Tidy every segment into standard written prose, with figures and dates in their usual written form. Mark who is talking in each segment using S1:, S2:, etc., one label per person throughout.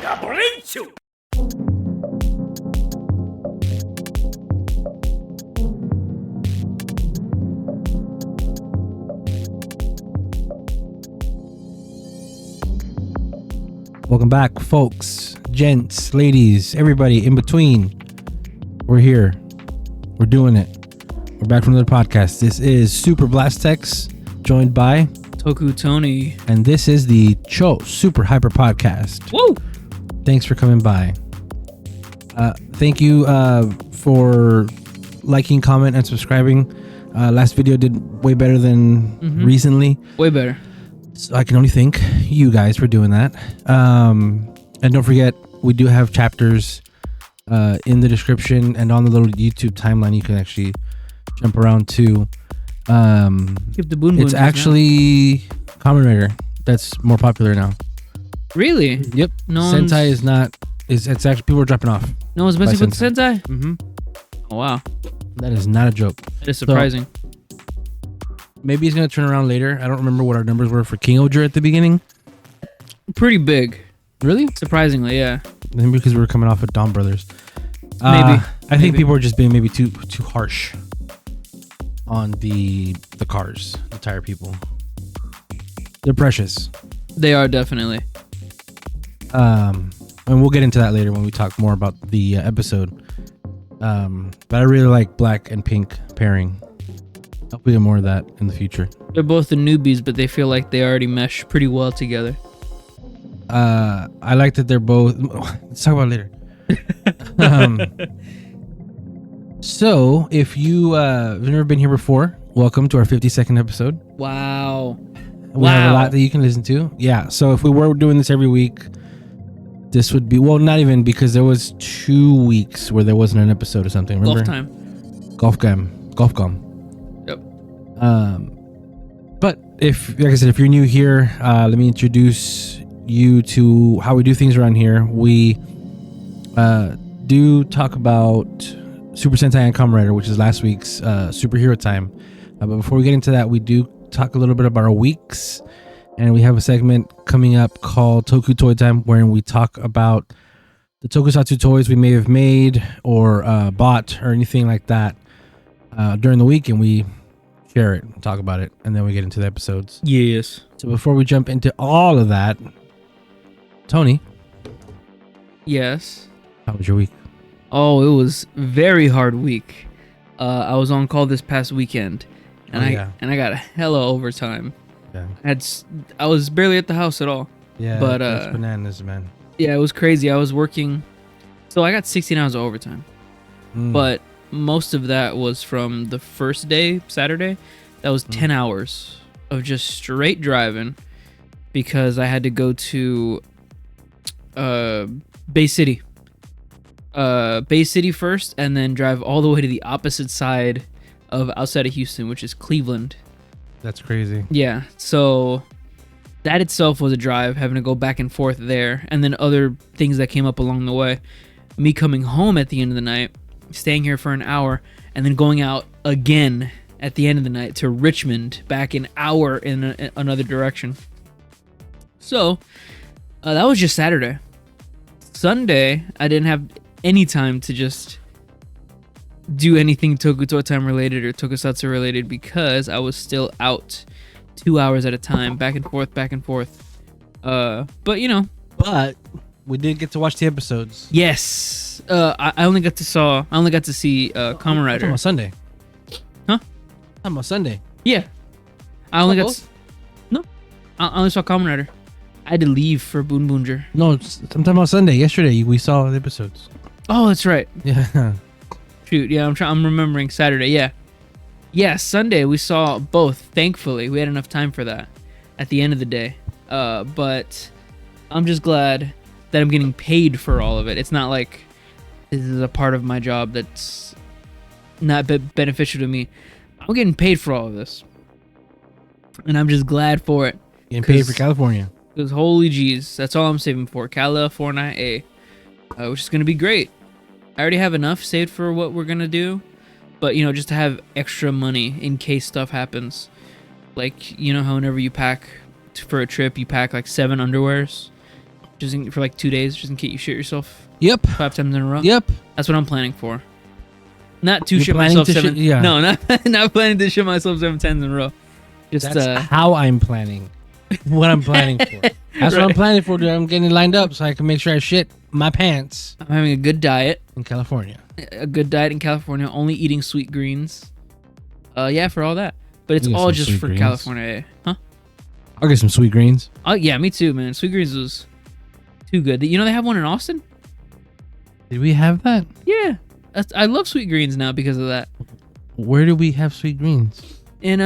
S1: Welcome back, folks, gents, ladies, everybody in between. We're here. We're doing it. We're back from another podcast. This is Super Blast Tex, joined by
S2: Toku Tony.
S1: And this is the Cho Super Hyper Podcast.
S2: Woo!
S1: Thanks for coming by. Thank you for liking, comment, and subscribing. Last video did way better than recently.
S2: Way better.
S1: So I can only thank you guys for doing that. And don't forget, we do have chapters in the description and on the little YouTube timeline. You can actually jump around to.
S2: Keep the Boonboomger.
S1: It's actually Kamen Rider that's more popular now.
S2: Really?
S1: Yep. Sentai is not. It's actually people are dropping off.
S2: No one's messing with Sentai?
S1: Mm-hmm.
S2: Oh, wow.
S1: That is not a joke.
S2: That is surprising.
S1: So, maybe he's going to turn around later. I don't remember what our numbers were for Kingoger at the beginning.
S2: Pretty big.
S1: Really?
S2: Surprisingly, yeah.
S1: Maybe because we were coming off of Dawn Brothers.
S2: Maybe.
S1: I think people are just being maybe too harsh on the cars, the tire people. They're precious.
S2: They are definitely.
S1: And we'll get into that later when we talk more about the episode. But I really like black and pink pairing. Hope we get more of that in the future.
S2: They're both the newbies, but they feel like they already mesh pretty well together.
S1: I like that they're both. Let's talk about it later. So, if you have never been here before, welcome to our 52nd episode.
S2: Wow.
S1: We have a lot that you can listen to. Yeah. So, if we were doing this every week, this would be, well, not even, because there was 2 weeks where there wasn't an episode or something. Remember?
S2: Golf time.
S1: Golf gum.
S2: Yep.
S1: But if, like I said, if you're new here, let me introduce you to how we do things around here. We do talk about Super Sentai and Kamen Rider, which is last week's superhero time. But before we get into that, we do talk a little bit about our weeks, and we have a segment coming up called Toku Toy Time, wherein we talk about the tokusatsu toys we may have made or bought or anything like that during the week, and we share it, talk about it, and then we get into the episodes.
S2: Yes.
S1: So before we jump into all of that, Tony.
S2: Yes.
S1: How was your week?
S2: Oh, it was very hard week. I was on call this past weekend, and I got hella overtime.
S1: Yeah.
S2: I was barely at the house at all.
S1: Yeah,
S2: but
S1: that's bananas, man.
S2: Yeah, it was crazy. I was working, so I got 16 hours of overtime, but most of that was from the first day, Saturday. That was 10 hours of just straight driving because I had to go to Bay City. Bay City first, and then drive all the way to the opposite side of outside of Houston, which is Cleveland.
S1: That's crazy.
S2: Yeah, so that itself was a drive, having to go back and forth there, and then other things that came up along the way. Me coming home at the end of the night, staying here for an hour, and then going out again at the end of the night to Richmond, back an hour in another direction. So that was just Saturday. Sunday, I didn't have any time to just do anything Toku Toy Time related or Tokusatsu related because I was still out 2 hours at a time, back and forth. But you know.
S1: But we did get to watch the episodes.
S2: Yes. I only got to see Kamen Rider.
S1: On Sunday.
S2: Huh?
S1: On Sunday.
S2: Yeah. I only saw Kamen Rider. I had to leave for Boonboomger.
S1: No, I'm talking about Sunday. Yesterday we saw the episodes.
S2: Oh, that's right.
S1: Yeah.
S2: Shoot, yeah, I'm remembering Saturday. Yeah, Sunday we saw both. Thankfully, we had enough time for that at the end of the day. But I'm just glad that I'm getting paid for all of it. It's not like this is a part of my job that's not beneficial to me. I'm getting paid for all of this, and I'm just glad for it.
S1: Getting paid for California.
S2: Because holy jeez, that's all I'm saving for. California, which is gonna be great. I already have enough saved for what we're gonna do, but you know, just to have extra money in case stuff happens. Like, you know how whenever you pack for a trip, you pack like 7 underwears. for like 2 days, just in case you shit yourself
S1: Yep.
S2: 5 times in a row.
S1: Yep.
S2: That's what I'm planning for. Not to
S1: You're
S2: shit
S1: planning
S2: myself
S1: to
S2: 7.
S1: yeah.
S2: No, not planning to shit myself 7 times in a row. Just
S1: That's how I'm planning. What I'm planning for. That's what I'm planning for, dude. I'm getting it lined up so I can make sure I shit my pants
S2: I'm having a good diet.
S1: in California.
S2: A good diet in California. Only eating sweet greens. Yeah, for all that. But it's
S1: You get
S2: all
S1: some
S2: just
S1: sweet
S2: for
S1: greens.
S2: California. Huh?
S1: I'll get some sweet greens.
S2: Oh yeah, me too, man. Sweet greens was too good. You know they have one in Austin?
S1: Did we have that?
S2: Yeah. I love sweet greens now because of that.
S1: Where did we have sweet greens?
S2: And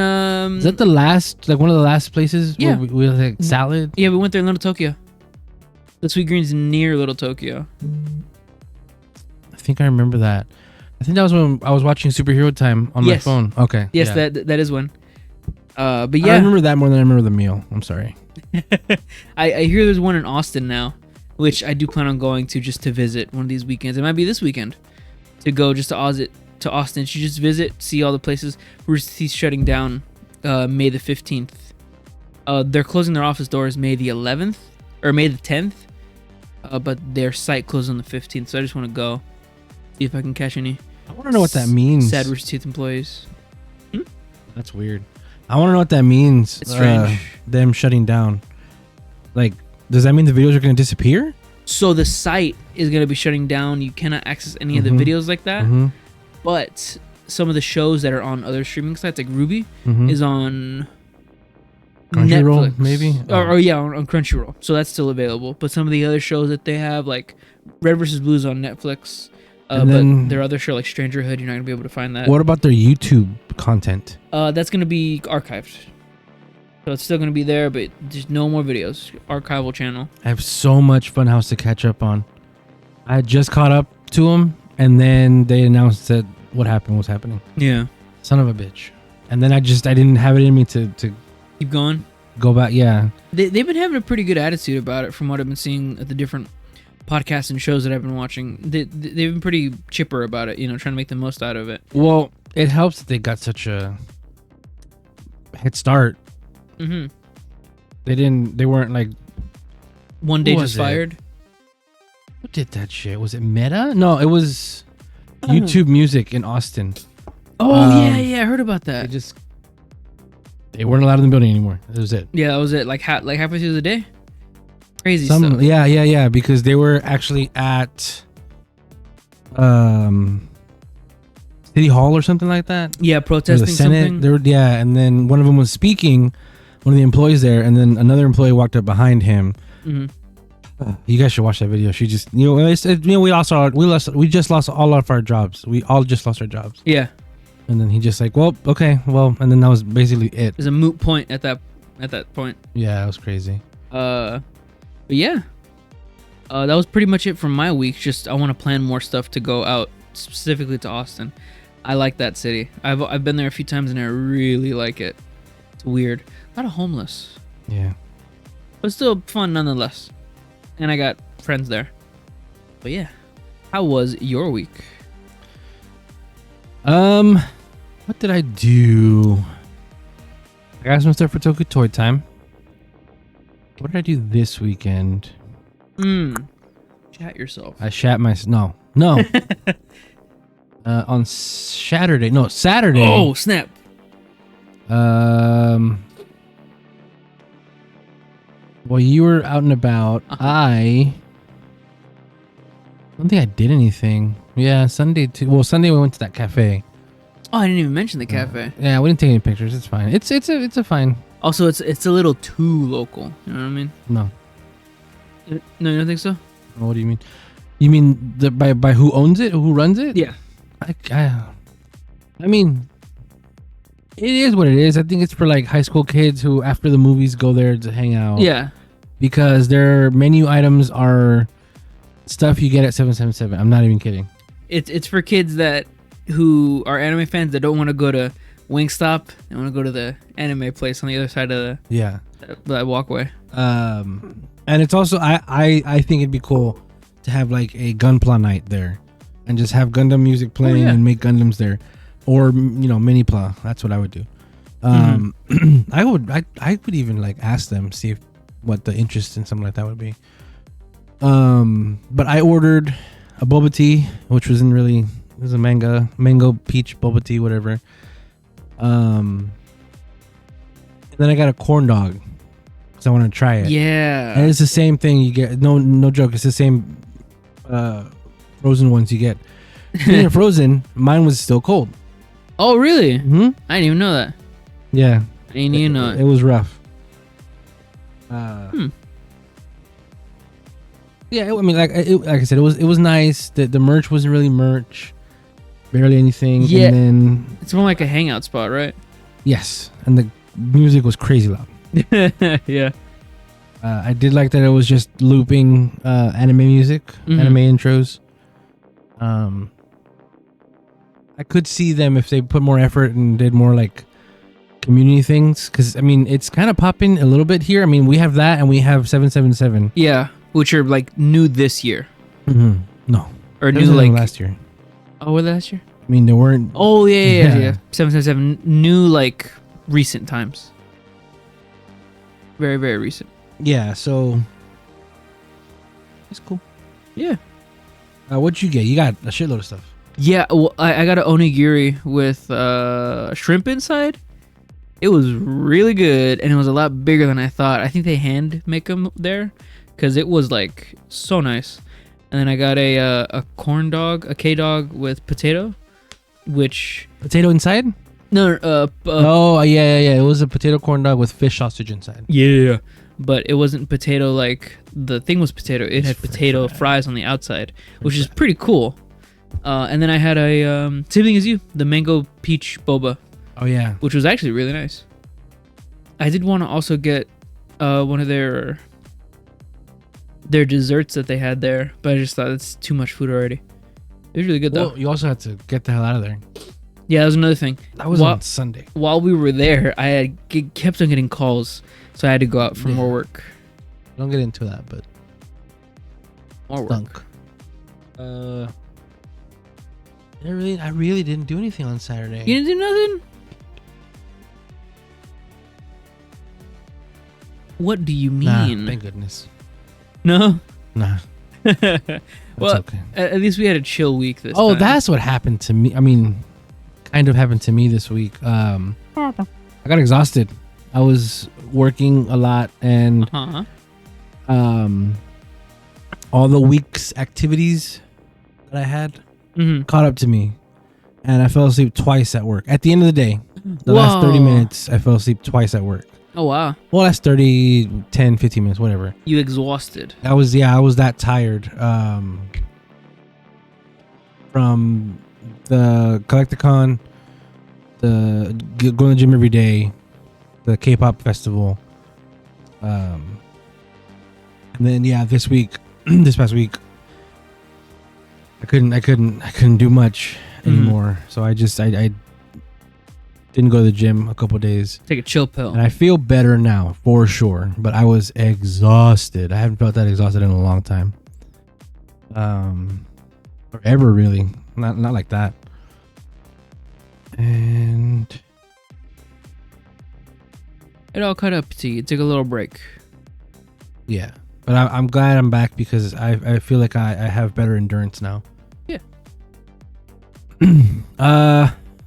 S1: Is that the last, like one of the last places
S2: Yeah.
S1: where we had like salad?
S2: yeah, we went there in Little Tokyo. The sweet greens near Little Tokyo.
S1: I think I remember that. I think that was when I was watching Superhero Time on my
S2: Yes.
S1: phone. Okay.
S2: Yes,
S1: yeah.
S2: that is one. But
S1: I
S2: yeah,
S1: remember that more than I remember the meal. I'm sorry.
S2: I hear there's one in Austin now, which I do plan on going to just to visit one of these weekends. It might be this weekend to go just to Austin to just visit, see all the places. Rooster's shutting down May the 15th. They're closing their office doors May the 11th or May the 10th, but their site closes on the 15th. So I just want to go see if I can catch any.
S1: I want to know what that means.
S2: Sad Rooster Teeth employees.
S1: That's weird. I want to know what that means.
S2: It's strange.
S1: Them shutting down. Like, does that mean the videos are going to disappear?
S2: So the site is going to be shutting down. You cannot access any of the videos like that.
S1: Mm-hmm.
S2: But some of the shows that are on other streaming sites, like Ruby,
S1: Mm-hmm.
S2: is on
S1: Crunchyroll,
S2: Netflix.
S1: maybe?
S2: Or yeah, on Crunchyroll. So that's still available. But some of the other shows that they have, like Red vs. Blue, is on Netflix.
S1: And then-
S2: but their other show, like Strangerhood, you're not gonna be able to find that.
S1: What about their YouTube content?
S2: That's gonna be archived. So it's still gonna be there, but just no more videos. Archival channel.
S1: I have so much Funhouse to catch up on. I had just caught up to them, and then they announced that what happened was happening.
S2: Yeah.
S1: Son of a bitch. And then I didn't have it in me to
S2: Keep going.
S1: go back. Yeah.
S2: They've been having a pretty good attitude about it from what I've been seeing at the different podcasts and shows that I've been watching. They've been pretty chipper about it, trying to make the most out of it.
S1: Well, it helps that they got such a head start.
S2: Mm-hmm.
S1: They weren't like,
S2: One day
S1: Who
S2: just
S1: was it?
S2: fired.
S1: who did that shit? Was it Meta? No, it was
S2: Oh.
S1: YouTube Music in Austin.
S2: Oh, yeah, I heard about that.
S1: They weren't allowed in the building anymore. That was it.
S2: Yeah, that was it. Like halfway through the day. Crazy stuff.
S1: Yeah, because they were actually at City Hall or something like that.
S2: Yeah,
S1: Or
S2: protesting
S1: the Senate.
S2: something.
S1: They were, yeah, and then one of them was speaking, one of the employees there, and then another employee walked up behind him.
S2: Mm-hmm.
S1: You guys should watch that video. She just, we just lost all of our jobs. We all just lost our jobs.
S2: Yeah,
S1: And then he just like, well, okay, well, and then that was basically it.
S2: there's a moot point at that point.
S1: Yeah, that was crazy.
S2: But yeah, that was pretty much it from my week. Just I want to plan more stuff to go out specifically to Austin. I like that city. I've been there a few times and I really like it. It's weird. A lot of homeless,
S1: Yeah.
S2: but still fun nonetheless. And I got friends there. But yeah, how was your week?
S1: What did I do? I got some stuff for Toku Toy Time. What did I do this weekend?
S2: Chat yourself.
S1: I shat myself. No. On Saturday.
S2: Oh snap!
S1: Well, you were out and about. I don't think I did anything. Yeah, Sunday too. Well, Sunday we went to that cafe.
S2: Oh, I didn't even mention the cafe.
S1: Yeah, we didn't take any pictures. It's fine. It's a fine.
S2: Also, it's a little too local. You know what I mean?
S1: No.
S2: No, you don't think so?
S1: What do you mean? You mean by who owns it? Who runs it?
S2: Yeah.
S1: I mean, it is what it is. I think it's for like high school kids who after the movies go there to hang out.
S2: Yeah.
S1: Because their menu items are stuff you get at 777. I'm not even kidding.
S2: It's for kids who are anime fans that don't want to go to Wingstop. They want to go to the anime place on the other side of that walkway.
S1: And it's also I think it'd be cool to have like a Gunpla night there, and just have Gundam music playing and make Gundams there, or mini Pla. That's what I would do. I would even like ask them, see what the interest in something like that would be. But I ordered a boba tea, which wasn't really. It was a mango peach boba tea, whatever. And then I got a corn dog because I want to try it.
S2: Yeah.
S1: And it's the same thing you get. No joke. It's the same frozen ones you get. Being frozen, mine was still cold.
S2: Oh, really?
S1: Mm-hmm.
S2: I didn't even know that.
S1: Yeah.
S2: I didn't even know it.
S1: It was rough. Yeah, I mean, like I said, it was nice. The merch wasn't really merch, barely anything.
S2: Yeah.
S1: And then
S2: It's more like a hangout spot, right?
S1: yes, and the music was crazy loud.
S2: Yeah.
S1: I did like that it was just looping anime music, anime intros. I could see them if they put more effort and did more like community things, because I mean it's kind of popping a little bit here. I mean we have that and we have 777.
S2: Yeah, which are like new this year.
S1: No,
S2: Or
S1: those
S2: new
S1: are
S2: like
S1: last year.
S2: Oh, were they last year?
S1: I mean they weren't.
S2: Oh yeah. 777 new like recent times. Very, very recent.
S1: Yeah, so it's cool.
S2: Yeah.
S1: What'd you get? You got a shitload of stuff.
S2: Yeah, well, I got an onigiri with shrimp inside. It was really good, and it was a lot bigger than I thought. I think they hand make them there, because it was like so nice. And then I got a corn dog, a K dog with potato, which
S1: Potato inside?
S2: no,
S1: Oh yeah. It was a potato corn dog with fish sausage inside.
S2: yeah, but it wasn't potato like the thing was potato. It had potato fries on the outside, which is pretty cool. And then I had a same thing as you, the mango peach boba.
S1: Oh yeah,
S2: Which was actually really nice. I did want to also get one of their desserts that they had there, but I just thought it's too much food already. It was really good though.
S1: well, you also had to get the hell out of there.
S2: Yeah, that was another thing.
S1: That was on Sunday.
S2: While we were there, I had kept on getting calls, so I had to go out for more work.
S1: Don't get into that, but
S2: More
S1: stunk.
S2: work.
S1: I really didn't do anything on Saturday.
S2: You didn't do nothing? What do you mean?
S1: Nah, thank goodness.
S2: No?
S1: Nah. That's
S2: Well,
S1: okay.
S2: At least we had a chill week this time.
S1: Oh, that's what happened to me. I mean, kind of happened to me this week. I got exhausted. I was working a lot, and all the week's activities that I had caught up to me, and I fell asleep twice at work. At the end of the day, the last 30 minutes, I fell asleep twice at work.
S2: Oh, wow.
S1: Well, that's 30, 10, 15 minutes, whatever.
S2: You exhausted.
S1: I was that tired. From the Collecticon, going to the gym every day, the K-pop festival, and then this past week, I couldn't do much anymore. So I didn't go to the gym a couple days.
S2: Take a chill pill.
S1: And I feel better now for sure, but I was exhausted. I haven't felt that exhausted in a long time. Or ever really. Not like that. And
S2: It all caught up to you. Took a little break.
S1: yeah. But I'm glad I'm back because I feel like I have better endurance now.
S2: Yeah.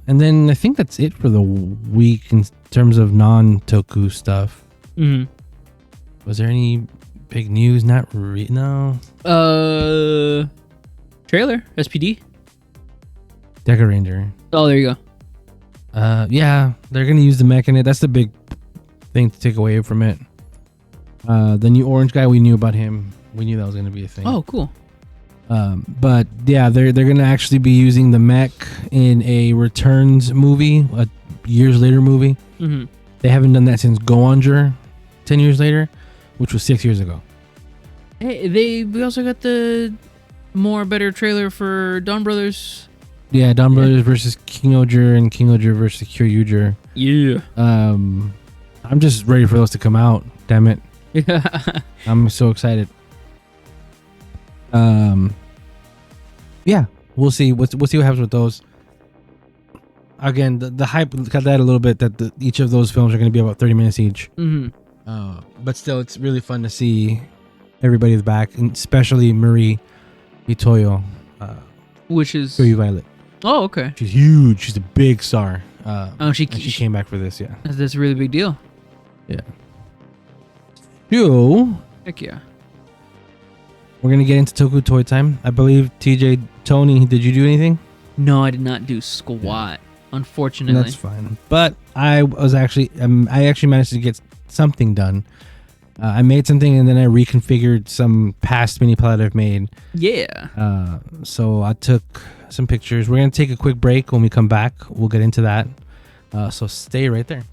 S1: And then I think that's it for the week in terms of non-Toku stuff. Was there any big news? Not really. No.
S2: Trailer SPD.
S1: Deca Ranger.
S2: Oh, there you go.
S1: Yeah, they're gonna use the mech in it. That's the big thing to take away from it. The new orange guy, we knew about him. We knew that was gonna be a thing.
S2: Oh, cool.
S1: But yeah, they're gonna actually be using the mech in a Returns movie, a years later movie. They haven't done that since Gotchard 10 years later, which was 6 years ago.
S2: Hey, we also got the better trailer for Dawn Brothers.
S1: Yeah, Dawn Brothers versus King Oger and King Oger versus Kyoryuger.
S2: Yeah.
S1: I'm just ready for those to come out. Damn it.
S2: Yeah.
S1: I'm so excited. Yeah, we'll see. We'll see what happens with those. Again, the hype got that a little bit that each of those films are going to be about 30 minutes each. But still, it's really fun to see everybody's back, and especially Marie Itoyo,
S2: Which is
S1: YOU+th.
S2: Oh, okay.
S1: She's huge. She's a big star.
S2: She
S1: came back for this. Yeah,
S2: that's a really big deal.
S1: Yeah. So
S2: Heck yeah.
S1: we're gonna get into Toku Toy Time. I believe TJ Tony. Did you do anything?
S2: No, I did not do squat. Unfortunately.
S1: That's fine. But I actually managed to get something done. I made something and then I reconfigured some past mini plot I've made.
S2: Yeah.
S1: So I took some pictures. We're gonna take a quick break. When we come back, we'll get into that. So stay right there.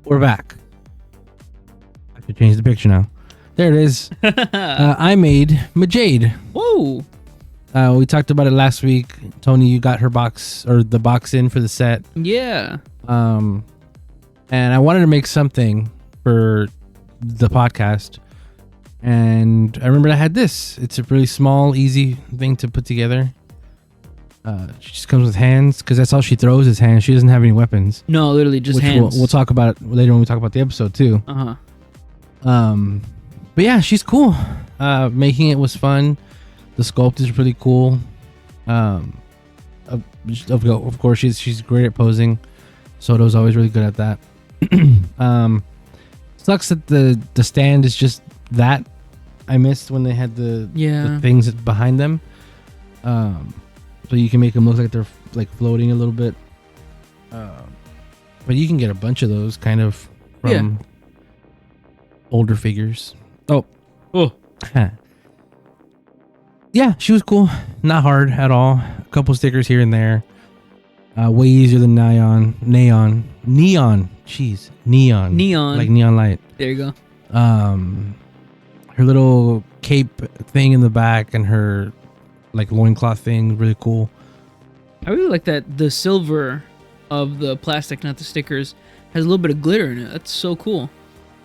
S1: We're back. I should change the picture now. There it is. I made Majade.
S2: Whoa.
S1: We talked about it last week. Tony, you got her box or the box in for the set.
S2: Yeah.
S1: And I wanted to make something for the podcast. And I remembered I had this. It's a really small, easy thing to put together. She just comes with hands because that's all she throws is hands. She doesn't have any weapons.
S2: No, literally just hands.
S1: We'll talk about it later when we talk about the episode too. But yeah, she's cool. Making it was fun. The sculpt is really cool. Of course, she's great at posing. Soto's always really good at that. Sucks that the stand is just that. I missed when they had the things behind them. So you can make them look like they're like floating a little bit. But you can get a bunch of those kind of from older figures. Oh. Yeah, she was cool. Not hard at all. A couple stickers here and there. Way easier than neon. Jeez, neon. Like neon light.
S2: There you go.
S1: Her little cape thing in the back and her like loincloth thing, really cool.
S2: I really like that the silver of the plastic, not the stickers, has a little bit of glitter in it. That's so cool.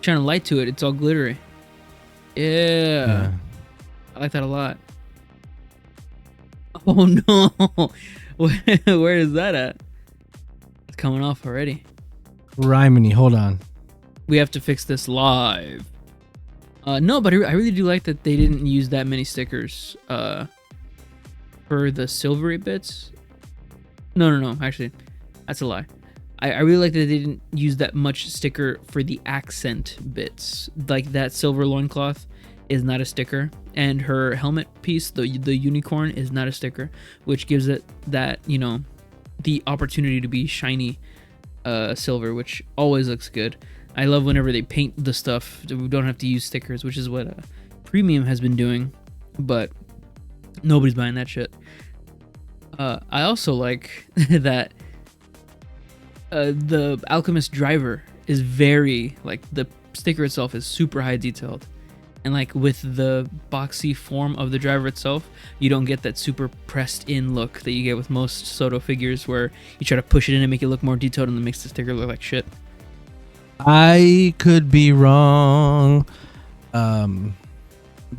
S2: Trying to light to it, it's all glittery. Yeah. I like that a lot. Oh no. Where is that at? It's coming off already.
S1: Rhymony, hold on.
S2: We have to fix this live. No, but I really do like that they didn't use that many stickers for the silvery bits. No, actually, that's a lie. I really like that they didn't use that much sticker for the accent bits. Like that silver loincloth is not a sticker, and her helmet piece, the unicorn, is not a sticker, which gives it that, you know, the opportunity to be shiny silver, which always looks good. I love whenever they paint the stuff. We don't have to use stickers, which is what Premium has been doing, but nobody's buying that shit. I also like that the Alchemist driver is very, like, the sticker itself is super high detailed. And like with the boxy form of the driver itself, you don't get that super pressed in look that you get with most Soto figures where you try to push it in and make it look more detailed and it makes the sticker look like shit.
S1: I could be wrong.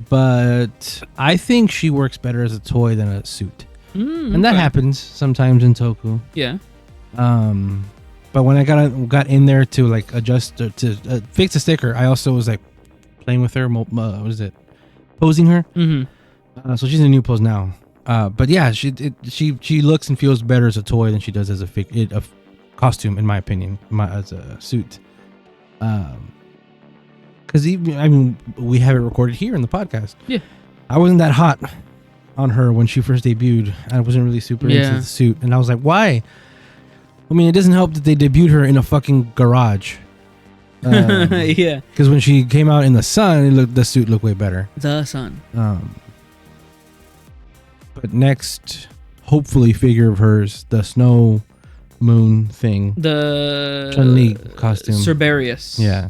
S1: But I think she works better as a toy than a suit. And that happens sometimes in Toku.
S2: Yeah.
S1: But when I got in there to like adjust to fix the sticker, I also was like playing with her. What is it? Posing her. So she's in a new pose now. But yeah, she looks and feels better as a toy than she does as a costume, in my opinion, as a suit. Because we have it recorded here in the podcast.
S2: Yeah.
S1: I wasn't that hot on her when she first debuted. I wasn't really super into the suit, and I was like, why? I mean, it doesn't help that they debuted her in a fucking garage.
S2: Yeah.
S1: Because when she came out in the sun, the suit looked way better.
S2: The sun.
S1: But next, hopefully, figure of hers, the snow moon thing,
S2: the
S1: Chun-Li costume,
S2: Cerberius.
S1: Yeah,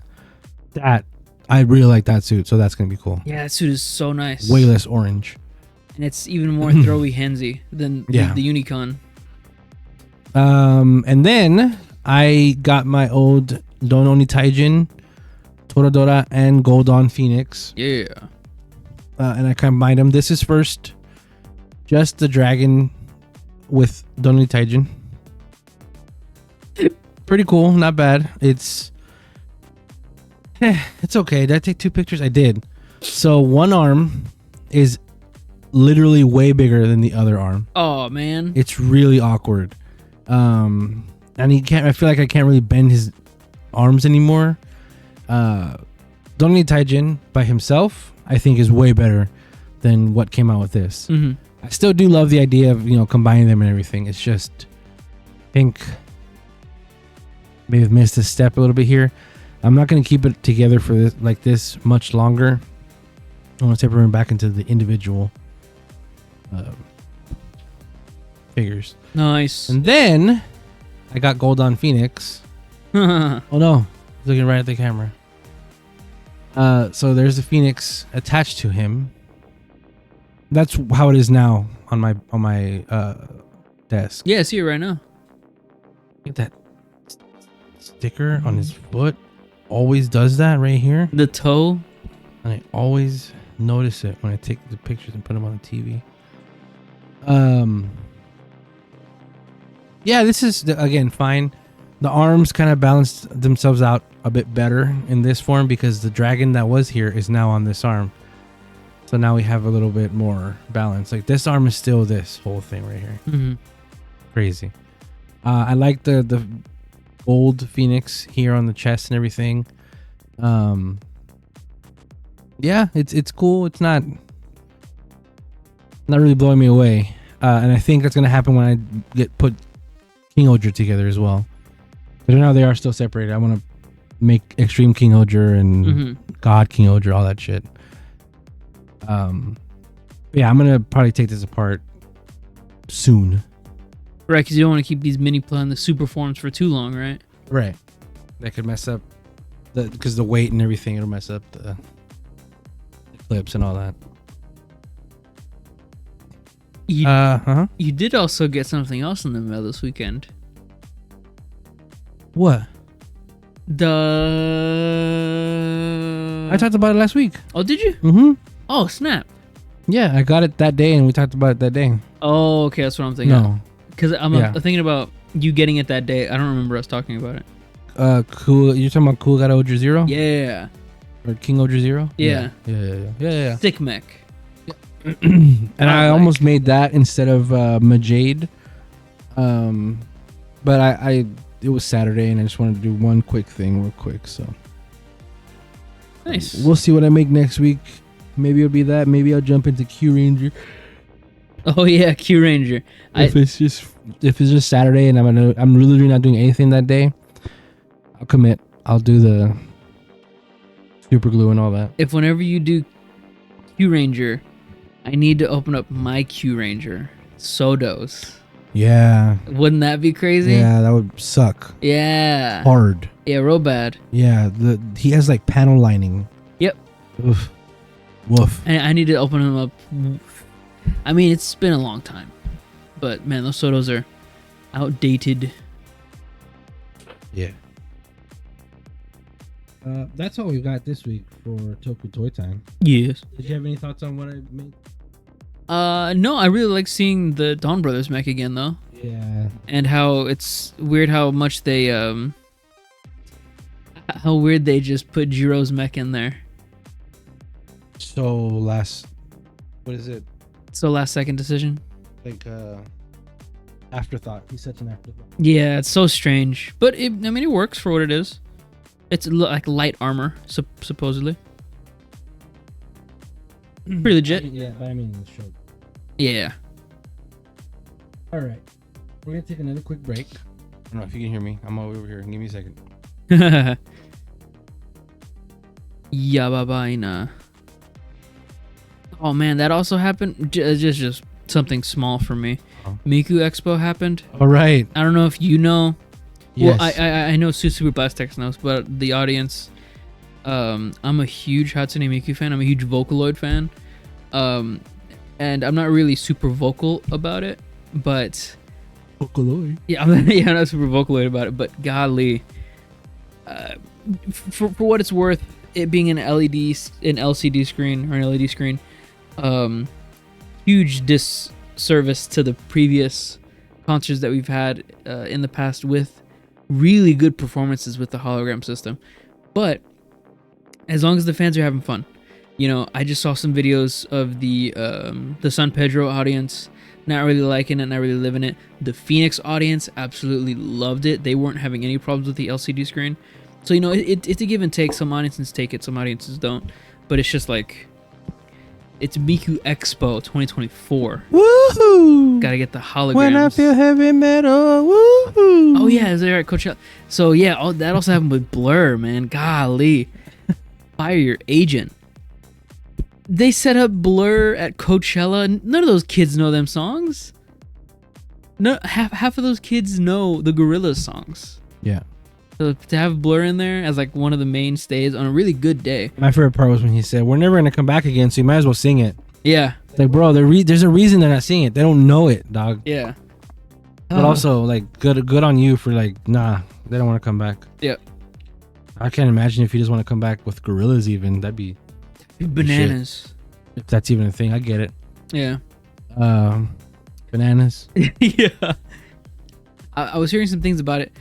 S1: that I really like that suit, so that's gonna be cool.
S2: Yeah, that suit is so nice.
S1: Way less orange,
S2: and it's even more throwy handsy than the Unicon.
S1: And then I got my old Don Oni Taijin, Toradora, and Gold Dawn Phoenix.
S2: Yeah.
S1: And I combined them. This is first just the dragon with Donny Taijin. Pretty cool, not bad. It's okay. Did I take 2 pictures? I did. So one arm is literally way bigger than the other arm.
S2: Oh man,
S1: It's really awkward. And he can't. I feel like I can't really bend his arms anymore. Donny Taijin by himself, I think, is way better than what came out with this.
S2: Mhm.
S1: I still do love the idea of combining them and everything. It's just, I think maybe I've missed a step a little bit here. I'm not going to keep it together for this much longer. I want to separate them back into the individual figures.
S2: nice.
S1: And then I got Gold on Phoenix. Oh no, he's looking right at the camera. So there's the Phoenix attached to him. That's how it is now on my desk.
S2: Yeah, I see it right now.
S1: Look at that sticker on his foot. Always does that right here.
S2: The toe.
S1: And I always notice it when I take the pictures and put them on the TV. Yeah, this is again fine. The arms kind of balanced themselves out a bit better in this form because the dragon that was here is now on this arm. So now we have a little bit more balance. Like this arm is still this whole thing right here.
S2: Mm-hmm.
S1: Crazy. I like the gold Phoenix here on the chest and everything. Yeah, it's cool. It's not really blowing me away. And I think that's gonna happen when I put King Oger together as well. But now they are still separated. I want to make Extreme King Oger and God King Oger, all that shit. Yeah, I'm gonna probably take this apart soon.
S2: Right, because you don't want to keep these mini plan the super forms for too long, right?
S1: Right. That could mess up because the weight and everything. It'll mess up the clips and all that.
S2: You did also get something else in the mail this weekend.
S1: What? I talked about it last week.
S2: Oh, did you?
S1: Mm-hmm.
S2: Oh, snap.
S1: Yeah, I got it that day, and we talked about it that day.
S2: Oh, okay, that's what I'm thinking.
S1: No.
S2: Because I'm thinking about you getting it that day. I don't remember us talking about it.
S1: Cool. You're talking about Cool Got Oger Zero?
S2: Yeah.
S1: Or King Oger Zero?
S2: Yeah.
S1: Yeah.
S2: Stick mech.
S1: And I almost made that instead of Majade. But I it was Saturday, and I just wanted to do one quick thing real quick. So
S2: nice.
S1: We'll see what I make next week. Maybe it'll be that. Maybe I'll jump into Q Ranger.
S2: Oh yeah, Q Ranger.
S1: If it's just Saturday and I'm really not doing anything that day, I'll commit. I'll do the super glue and all that.
S2: If whenever you do Q Ranger, I need to open up my Q Ranger, Sodos.
S1: Yeah.
S2: Wouldn't that be crazy?
S1: Yeah, that would suck.
S2: Yeah.
S1: Hard.
S2: Yeah, real bad.
S1: Yeah, he has like panel lining.
S2: Yep.
S1: Oof. Woof.
S2: And I need to open them up. I mean, it's been a long time, but man, those Sodos are outdated.
S1: Yeah. That's all we got this week for Toku Toy Time.
S2: Yes.
S1: Did you have any thoughts on what I made?
S2: No, I really like seeing the Dawn Brothers mech again, though.
S1: Yeah.
S2: And how it's weird how much they how weird they just put Jiro's mech in there.
S1: So what is it?
S2: So last second decision.
S1: Like afterthought. He's such an afterthought.
S2: Yeah, it's so strange, but it works for what it is. It's like light armor, supposedly. Pretty legit.
S1: Yeah, but I mean in the show.
S2: Yeah.
S1: All right. We're going to take another quick break. I don't know if you can hear me. I'm over here. Give me a second.
S2: Yababaina. Oh man, that also happened. Just something small for me. Miku Expo happened.
S1: All right.
S2: I don't know if you know.
S1: Yes.
S2: Well, I know Super Blastex knows, but the audience, I'm a huge Hatsune Miku fan. I'm a huge Vocaloid fan. And I'm not really super vocal about it, but
S1: Vocaloid.
S2: yeah, I'm not super Vocaloid about it, but golly, for what it's worth, it being an LCD screen or an LED screen, huge service to the previous concerts that we've had in the past with really good performances with the hologram system. But as long as the fans are having fun, you know, I just saw some videos of the San Pedro audience not really liking it, not really living it. The Phoenix audience absolutely loved it. They weren't having any problems with the LCD screen. So, you know, it's a give and take. Some audiences take it, some audiences don't. But it's just like, it's Miku Expo 2024.
S1: Woohoo!
S2: Gotta get the holograms.
S1: When I feel heavy metal, woohoo!
S2: Oh yeah, is that right, Coachella? So yeah, that also happened with Blur, man. Golly, fire your agent. They set up Blur at Coachella. None of those kids know them songs. No, half of those kids know the Gorillaz songs.
S1: Yeah.
S2: So to have Blur in there as like one of the mainstays on a really good day.
S1: My favorite part was when he said, "We're never gonna come back again, so you might as well sing it."
S2: Yeah.
S1: It's like, bro, there's a reason they're not singing it. They don't know it, dog.
S2: Yeah.
S1: But also, like, good on you for like, nah, they don't want to come back.
S2: Yeah.
S1: I can't imagine if you just want to come back with Gorillaz. Even that'd be
S2: bananas.
S1: Shit. If that's even a thing, I get it.
S2: Yeah.
S1: Bananas.
S2: Yeah. I was hearing some things about it.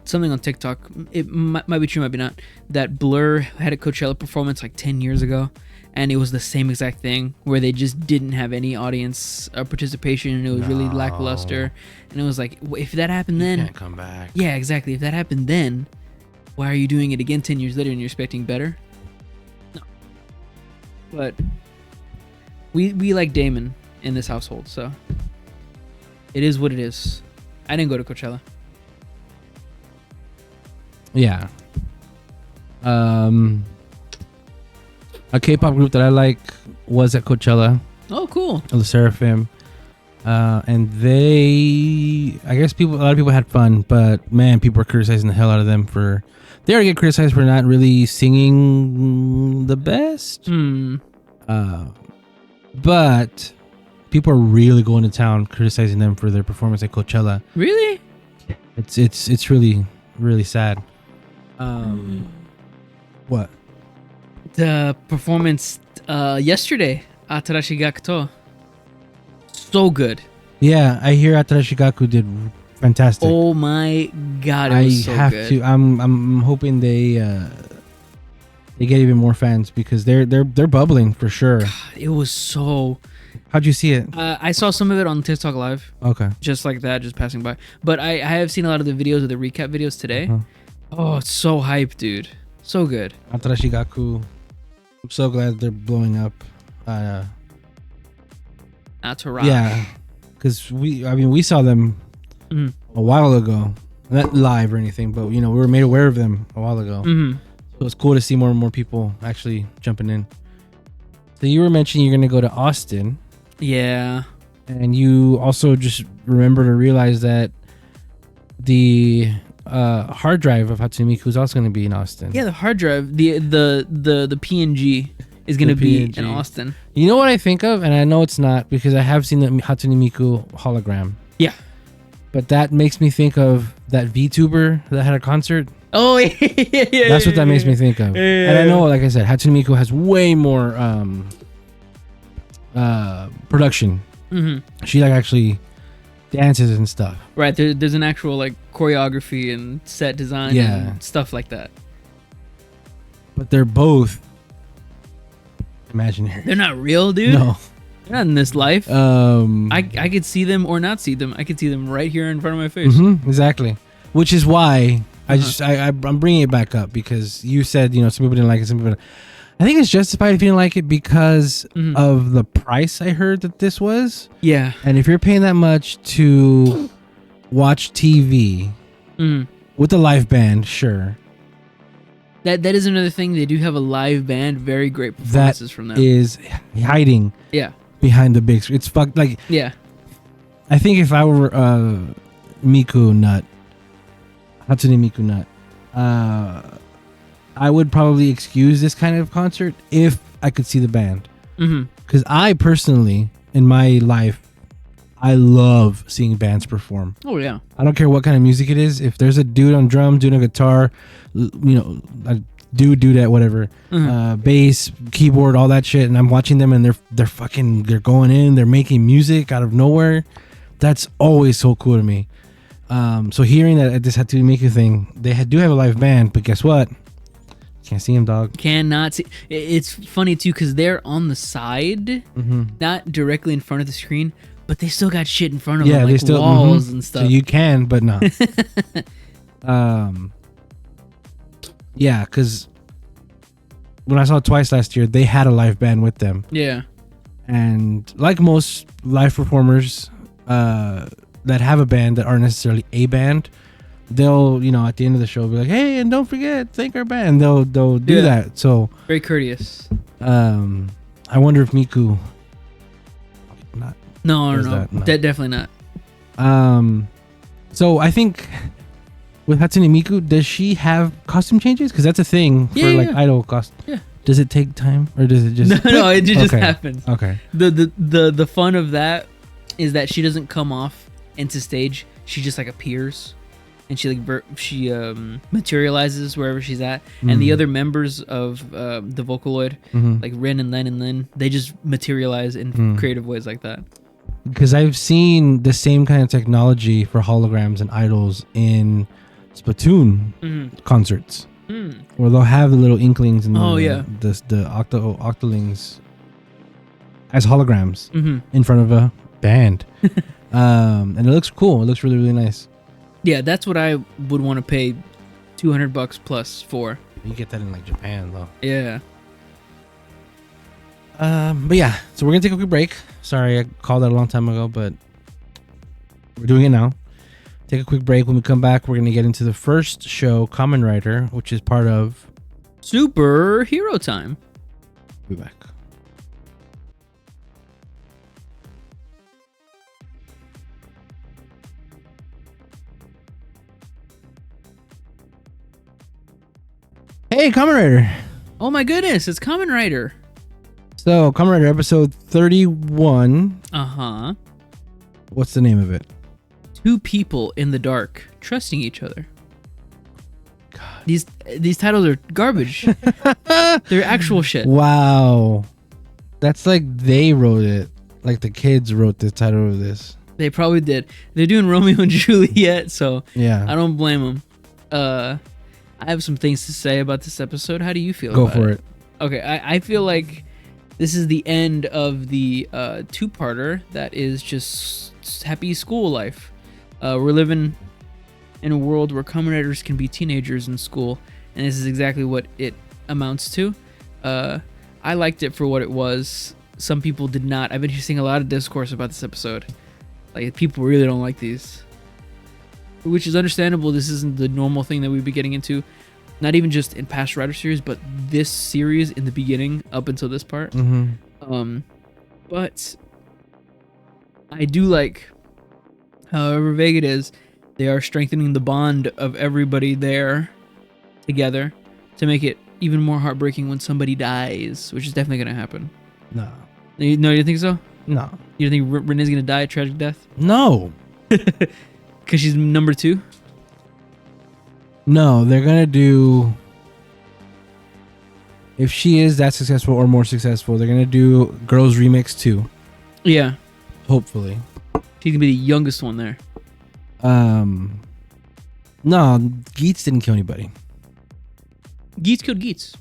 S2: Something on TikTok. It might be true, might be not. That Blur had a Coachella performance like 10 years ago, and it was the same exact thing where they just didn't have any audience participation, and it was really lackluster. And it was like, if that happened then,
S1: you can't come back.
S2: Yeah, exactly. If that happened then, why are you doing it again 10 years later and you're expecting better? No. But we like Damon in this household, so it is what it is. I didn't go to Coachella.
S1: Yeah. A K-pop group that I like was at Coachella.
S2: Oh, cool.
S1: The Seraphim. And I guess a lot of people had fun, but man, people were criticizing the hell out of them for. They already get criticized for not really singing the best. But people are really going to town criticizing them for their performance at Coachella.
S2: Really?
S1: It's really, really sad. What?
S2: The performance yesterday, Atarashi Gakuto. So good.
S1: Yeah, I hear Atarashi Gaku did fantastic.
S2: Oh my god, it was so good.
S1: To. I'm hoping they get even more fans because they're bubbling for sure.
S2: God, it was so.
S1: How'd you see it?
S2: I saw some of it on TikTok Live.
S1: Okay.
S2: Just like that, just passing by. But I have seen a lot of the videos of the recap videos today. Oh, it's so hype, dude. So good.
S1: Atarashi Gaku. I'm so glad they're blowing up.
S2: Atarashi.
S1: Yeah, because we saw them a while ago, not live or anything, but we were made aware of them a while ago. So it's cool to see more and more people actually jumping in. So you were mentioning you're gonna go to Austin.
S2: Yeah.
S1: And you also just remember to realize that the hard drive of Hatsune Miku is also going to be in Austin.
S2: Yeah, the hard drive, the PNG is going to be in Austin.
S1: You know what I think of? And I know it's not because I have seen the Hatsune Miku hologram.
S2: Yeah.
S1: But that makes me think of that VTuber that had a concert.
S2: Oh, yeah.
S1: That's what that makes me think of.
S2: Yeah.
S1: And I know, like I said, Hatsune Miku has way more production. She actually dances and stuff.
S2: Right, there's an actual choreography and set design and stuff like that.
S1: But they're both imaginary.
S2: They're not real, dude.
S1: No.
S2: They're not in this life. I could see them or not see them. I could see them right here in front of my face.
S1: Exactly. Which is why I'm bringing it back up because you said, some people didn't like it, some people didn't. I think it's justified if you didn't like it because of the price I heard that this was.
S2: Yeah.
S1: And if you're paying that much to watch TV with a live band, sure.
S2: That is another thing. They do have a live band. Very great performances from them.
S1: That is hiding behind the big screen. It's fucked.
S2: Yeah.
S1: I think if I were Miku Nut, Hatsune Miku Nut, I would probably excuse this kind of concert if I could see the band. Because I personally, in my life, I love seeing bands perform.
S2: Oh, yeah.
S1: I don't care what kind of music it is. If there's a dude on drums doing a guitar, do that, whatever, bass, keyboard, all that shit, and I'm watching them, and they're going in, they're making music out of nowhere. That's always so cool to me. So hearing that at this Hatsune Miku thing, they do have a live band, but guess what? Can't see him, dog.
S2: Cannot see. It's funny too because they're on the side, not directly in front of the screen, but they still got shit in front of them, like they still, walls and stuff.
S1: So you can, but no. Yeah, because when I saw it twice last year, they had a live band with them.
S2: Yeah.
S1: And like most live performers that have a band that aren't necessarily a band, they'll, at the end of the show be like, hey, and don't forget, thank our band. They'll do that. So
S2: very courteous.
S1: I wonder if Miku not.
S2: No. Definitely not.
S1: So I think with Hatsune Miku, does she have costume changes? Because that's a thing for idol costume.
S2: Yeah.
S1: Does it take time or does it just?
S2: No, it just happens.
S1: Okay.
S2: The fun of that is that she doesn't come off into stage. She just like appears, and she materializes wherever she's at. And the other members of the Vocaloid, like Ren and Lin, they just materialize in creative ways like that.
S1: Because I've seen the same kind of technology for holograms and idols in Splatoon concerts, where they'll have the little inklings and the octolings as holograms in front of a band, and it looks cool. It looks really, really nice.
S2: Yeah, that's what I would want to pay $200 plus for.
S1: You get that in like Japan though.
S2: Yeah.
S1: But yeah, so we're gonna take a quick break. Sorry, I called that a long time ago, but we're doing it now. Take a quick break. When we come back, we're gonna get into the first show, Kamen Rider, which is part of
S2: Superhero Time.
S1: We'll be back. Hey, Kamen Rider.
S2: Oh my goodness, it's Kamen Rider.
S1: So, Kamen Rider episode 31.
S2: Uh-huh.
S1: What's the name of it?
S2: Two people in the dark trusting each other. God. These titles are garbage. They're actual shit.
S1: Wow. That's like they wrote it. Like the kids wrote the title of this.
S2: They probably did. They're doing Romeo and Juliet, so
S1: yeah,
S2: I don't blame them. I have some things to say about this episode. How do you feel
S1: Go
S2: about
S1: for
S2: it? Okay, I feel like this is the end of the two-parter that is just happy school life. We're living in a world where Kamen Riders can be teenagers in school, and this is exactly what it amounts to. I liked it for what it was. Some people did not. I've been seeing a lot of discourse about this episode. Like, people really don't like these. Which is understandable. This isn't the normal thing that we'd be getting into. Not even just in past Rider series, but this series in the beginning up until this part. But I do like, however vague it is, they are strengthening the bond of everybody there together to make it even more heartbreaking when somebody dies, which is definitely going to happen.
S1: No.
S2: No, you think so?
S1: No.
S2: You don't think Renee's going to die a tragic death?
S1: No.
S2: Because she's number 2?
S1: No, they're going to do... If she is that successful or more successful, they're going to do Girls Remix 2.
S2: Yeah.
S1: Hopefully.
S2: She's going to be the youngest one there.
S1: No, Geets didn't kill anybody.
S2: Geets killed Geets.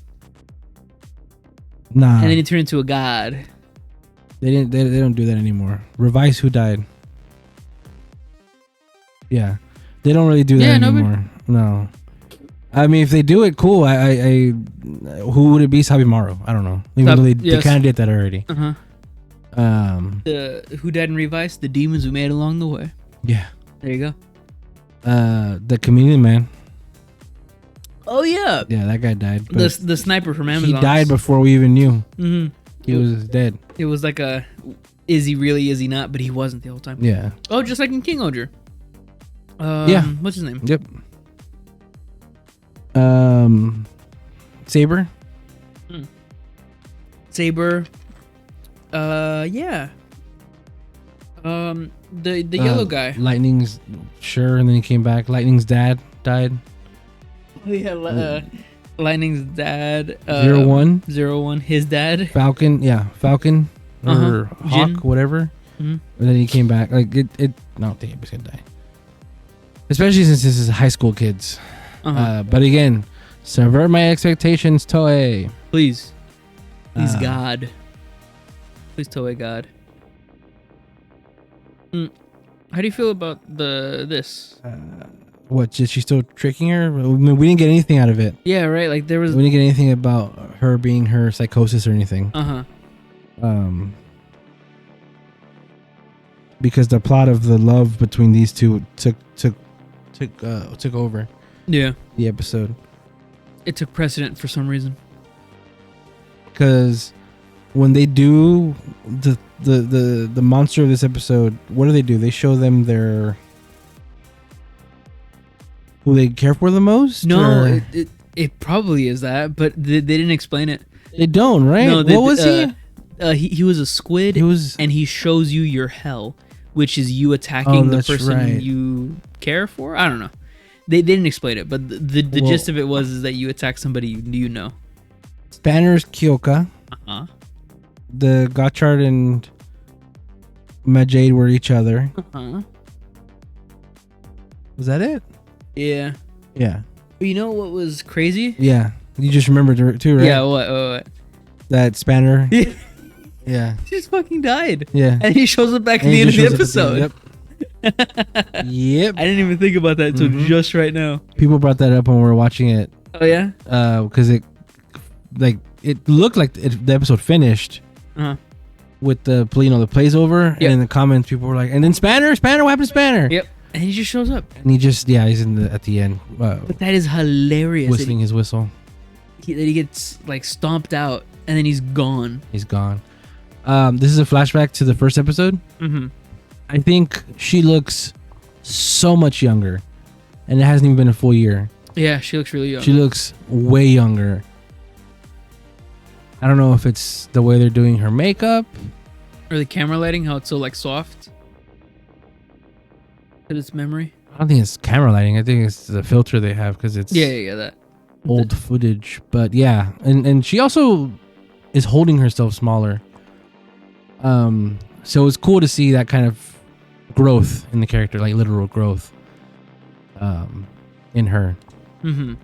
S1: Nah.
S2: And then he turned into a god.
S1: They don't do that anymore. Revise who died. Yeah. They don't really do that anymore. No. I mean, if they do it, cool. Who would it be? Sabimaru. I don't know. Even though they kind of did that already.
S2: Who died in Revise? The demons we made along the way.
S1: Yeah.
S2: There you go.
S1: The Chameleon Man.
S2: Oh yeah.
S1: Yeah, that guy died.
S2: The sniper from Amazon.
S1: He died before we even knew. He was dead.
S2: It was like a, is he really, is he not? But he wasn't the whole time.
S1: Yeah.
S2: Oh, just like in King Oger.
S1: Yeah.
S2: What's his name?
S1: Yep. Saber.
S2: Saber. Yeah. The yellow guy.
S1: Lightning's and then he came back. Lightning's dad died.
S2: Oh yeah. Lightning's dad.
S1: 01.
S2: 01. His dad.
S1: Falcon. Yeah, Falcon or Hawk,
S2: Jin.
S1: whatever.
S2: Mhm.
S1: And then he came back. Like it. I don't think he was gonna die. Especially since this is high school kids. But again, subvert my expectations, Toei.
S2: Please. Please,
S1: Uh,
S2: God. Please, Toei God. How do you feel about this?
S1: What? Is she still tricking her? I mean, we didn't get anything out of it.
S2: Yeah, right. Like there was.
S1: We didn't get anything about her being her psychosis or anything. Because the plot of the love between these two took over
S2: Yeah.
S1: the episode.
S2: It took precedent for some reason.
S1: Because when they do the monster of this episode, what do? They show them their who they care for the most?
S2: No,
S1: or?
S2: it probably is that, but they didn't explain it.
S1: They don't, right?
S2: No,
S1: what was he?
S2: He was a squid.
S1: He was,
S2: and he shows you your hell, which is you attacking the
S1: that's
S2: person
S1: right.
S2: you care for. I don't know. They didn't explain it, but the gist of it was that you attack somebody you know.
S1: Spanner's Kyoka.
S2: Uh-huh.
S1: The Gotchard and Majade were each other.
S2: Uh-huh.
S1: Was that it?
S2: Yeah.
S1: Yeah.
S2: But you know what was crazy?
S1: Yeah. You just remembered it too, right?
S2: Yeah, what?
S1: That Spanner. Yeah.
S2: He just fucking died.
S1: Yeah.
S2: And he shows up back at
S1: And
S2: the
S1: he
S2: end of the
S1: just shows up
S2: episode.
S1: at the end. Yep.
S2: I didn't even think about that until just right now.
S1: People brought that up when we were watching it.
S2: Oh, yeah?
S1: Because it looked like the episode finished
S2: Uh-huh.
S1: with the plays over,
S2: Yep.
S1: and in the comments people were like, and then Spanner, what happened to Spanner?
S2: Yep. And he just shows up.
S1: And he just, he's at the end,
S2: But that is hilarious.
S1: whistling his whistle.
S2: That he gets like stomped out and then he's gone.
S1: He's gone. This is a flashback to the first episode.
S2: Mm-hmm.
S1: I think she looks so much younger, and it hasn't even been a full year.
S2: Yeah, she looks really young.
S1: She looks way younger. I don't know if it's the way they're doing her makeup.
S2: Or the camera lighting, how it's so like soft. Because it's memory.
S1: I don't think it's camera lighting. I think it's the filter they have because it's
S2: Yeah, that.
S1: old footage. But yeah, and she also is holding herself smaller. So it's cool to see that kind of growth in the character, like literal growth. In her.
S2: Mm-hmm.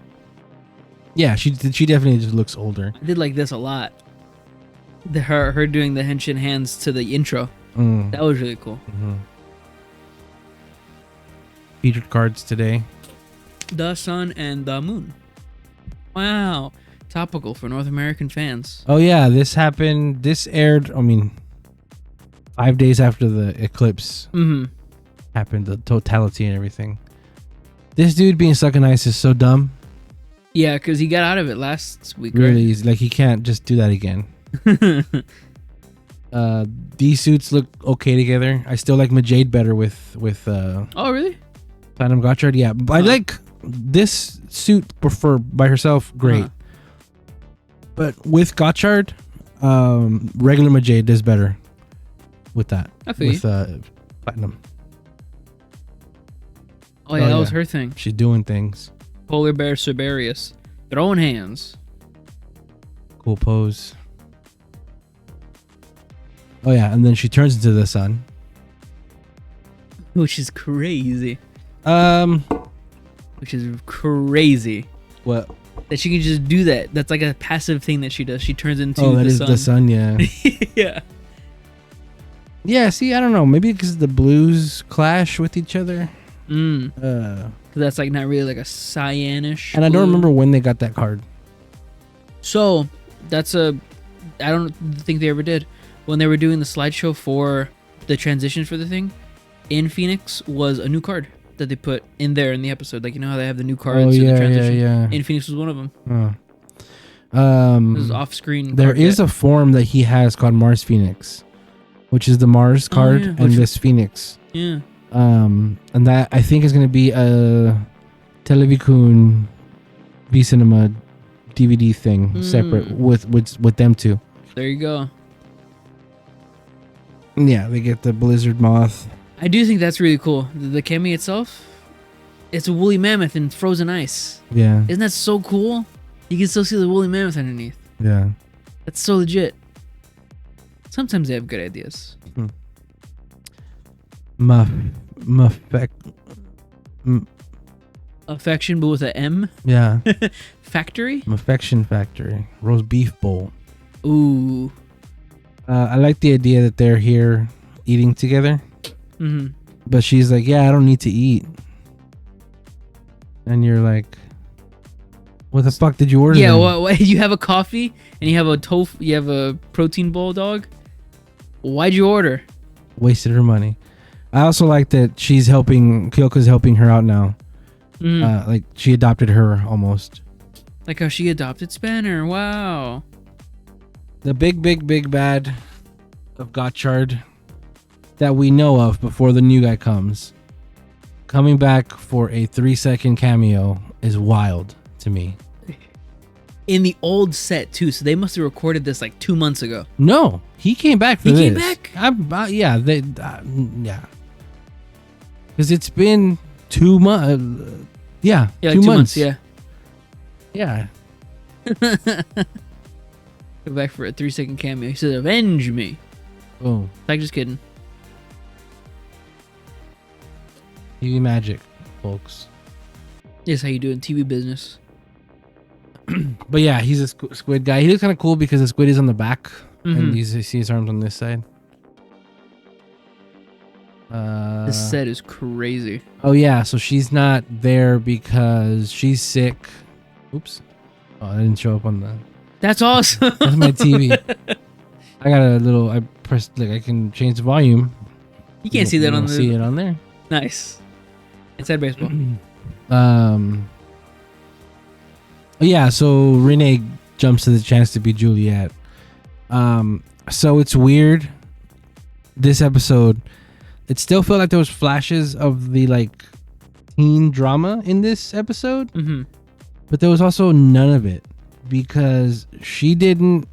S1: Yeah, she definitely just looks older.
S2: I did like this a lot. Her doing the henshin hands to the intro. That was really cool.
S1: Mm-hmm. Featured cards today.
S2: The sun and the moon. Wow. Topical for North American fans.
S1: Oh yeah, this happened. This aired, 5 days after the eclipse happened, the totality and everything. This dude being stuck in ice is so dumb.
S2: Yeah, because he got out of it last week,
S1: Really, he's like, he can't just do that again. These suits look okay together. I still like Majade better with
S2: Oh, really?
S1: Platinum Gotchard. Yeah, but I like this suit for by herself. Great, but with Gotchard, regular Majade does better with that.
S2: I feel
S1: with Platinum.
S2: Oh, yeah, that was her thing.
S1: She's doing things.
S2: Polar Bear Siberius. Throwing hands.
S1: Cool pose. Oh yeah, and then she turns into the sun.
S2: Which is crazy. Which is crazy.
S1: What?
S2: That she can just do that. That's like a passive thing that she does. She turns into
S1: that
S2: the
S1: is
S2: sun.
S1: the sun, yeah.
S2: Yeah.
S1: Yeah, see, I don't know. Maybe because the blues clash with each other.
S2: That's like not really like a cyanish.
S1: And I don't remember when they got that card.
S2: So that's I don't think they ever did. When they were doing the slideshow for the transitions for the thing, in Phoenix was a new card that they put in there in the episode. Like, you know how they have the new cards for the transition?
S1: Yeah.
S2: In Phoenix was one of them. This is off screen.
S1: There is a form that he has called Mars Phoenix, which is the Mars card and this Phoenix.
S2: Yeah.
S1: And that I think is going to be a Televikun V Cinema DVD thing separate with them two.
S2: There you go.
S1: Yeah, they get the Blizzard Moth.
S2: I do think that's really cool. The Kami itself, it's a woolly mammoth in frozen ice.
S1: Yeah.
S2: Isn't that so cool? You can still see the woolly mammoth underneath.
S1: Yeah.
S2: That's so legit. Sometimes they have good ideas. Affection, but with an M.
S1: Yeah.
S2: Factory.
S1: Affection Factory. Roast beef bowl.
S2: Ooh.
S1: I like the idea that they're here eating together.
S2: Mm-hmm.
S1: But she's like, yeah, I don't need to eat. And you're like, what the fuck did you order?
S2: Yeah, what, you have a coffee and you have a tofu, you have a protein bowl, dog. Why'd you order?
S1: Wasted her money. I also like that she's helping, Kyoko's helping her out now. Like she adopted her almost.
S2: Like how she adopted Spanner. Wow.
S1: The big bad of Gotchard that we know of before the new guy comes, coming back for a 3-second cameo is wild to me.
S2: In the old set too, so they must have recorded this like 2 months ago.
S1: No, he came back for
S2: this.
S1: He
S2: came back?
S1: Yeah, yeah. Because it's been 2 months. Yeah,
S2: like 2 months. Yeah.
S1: Yeah.
S2: Go back for a 3-second cameo. He said, "Avenge me."
S1: Oh,
S2: like just kidding.
S1: TV magic, folks.
S2: This how you do in TV business.
S1: But yeah, he's a squid guy. He looks kind of cool because the squid is on the back, and you see his arms on this side.
S2: This set is crazy.
S1: Oh yeah, so she's not there because she's sick. Oops. Oh, I didn't show up on the...
S2: That's awesome.
S1: That's my TV. I got a little... I pressed... Like, I can change the volume.
S2: You can't see that on the...
S1: see it on there.
S2: Nice. Inside baseball.
S1: Yeah, so Renee jumps to the chance to be Juliet. So it's weird. This episode... It still felt like there was flashes of the, like, teen drama in this episode.
S2: Mm-hmm.
S1: But there was also none of it. Because she didn't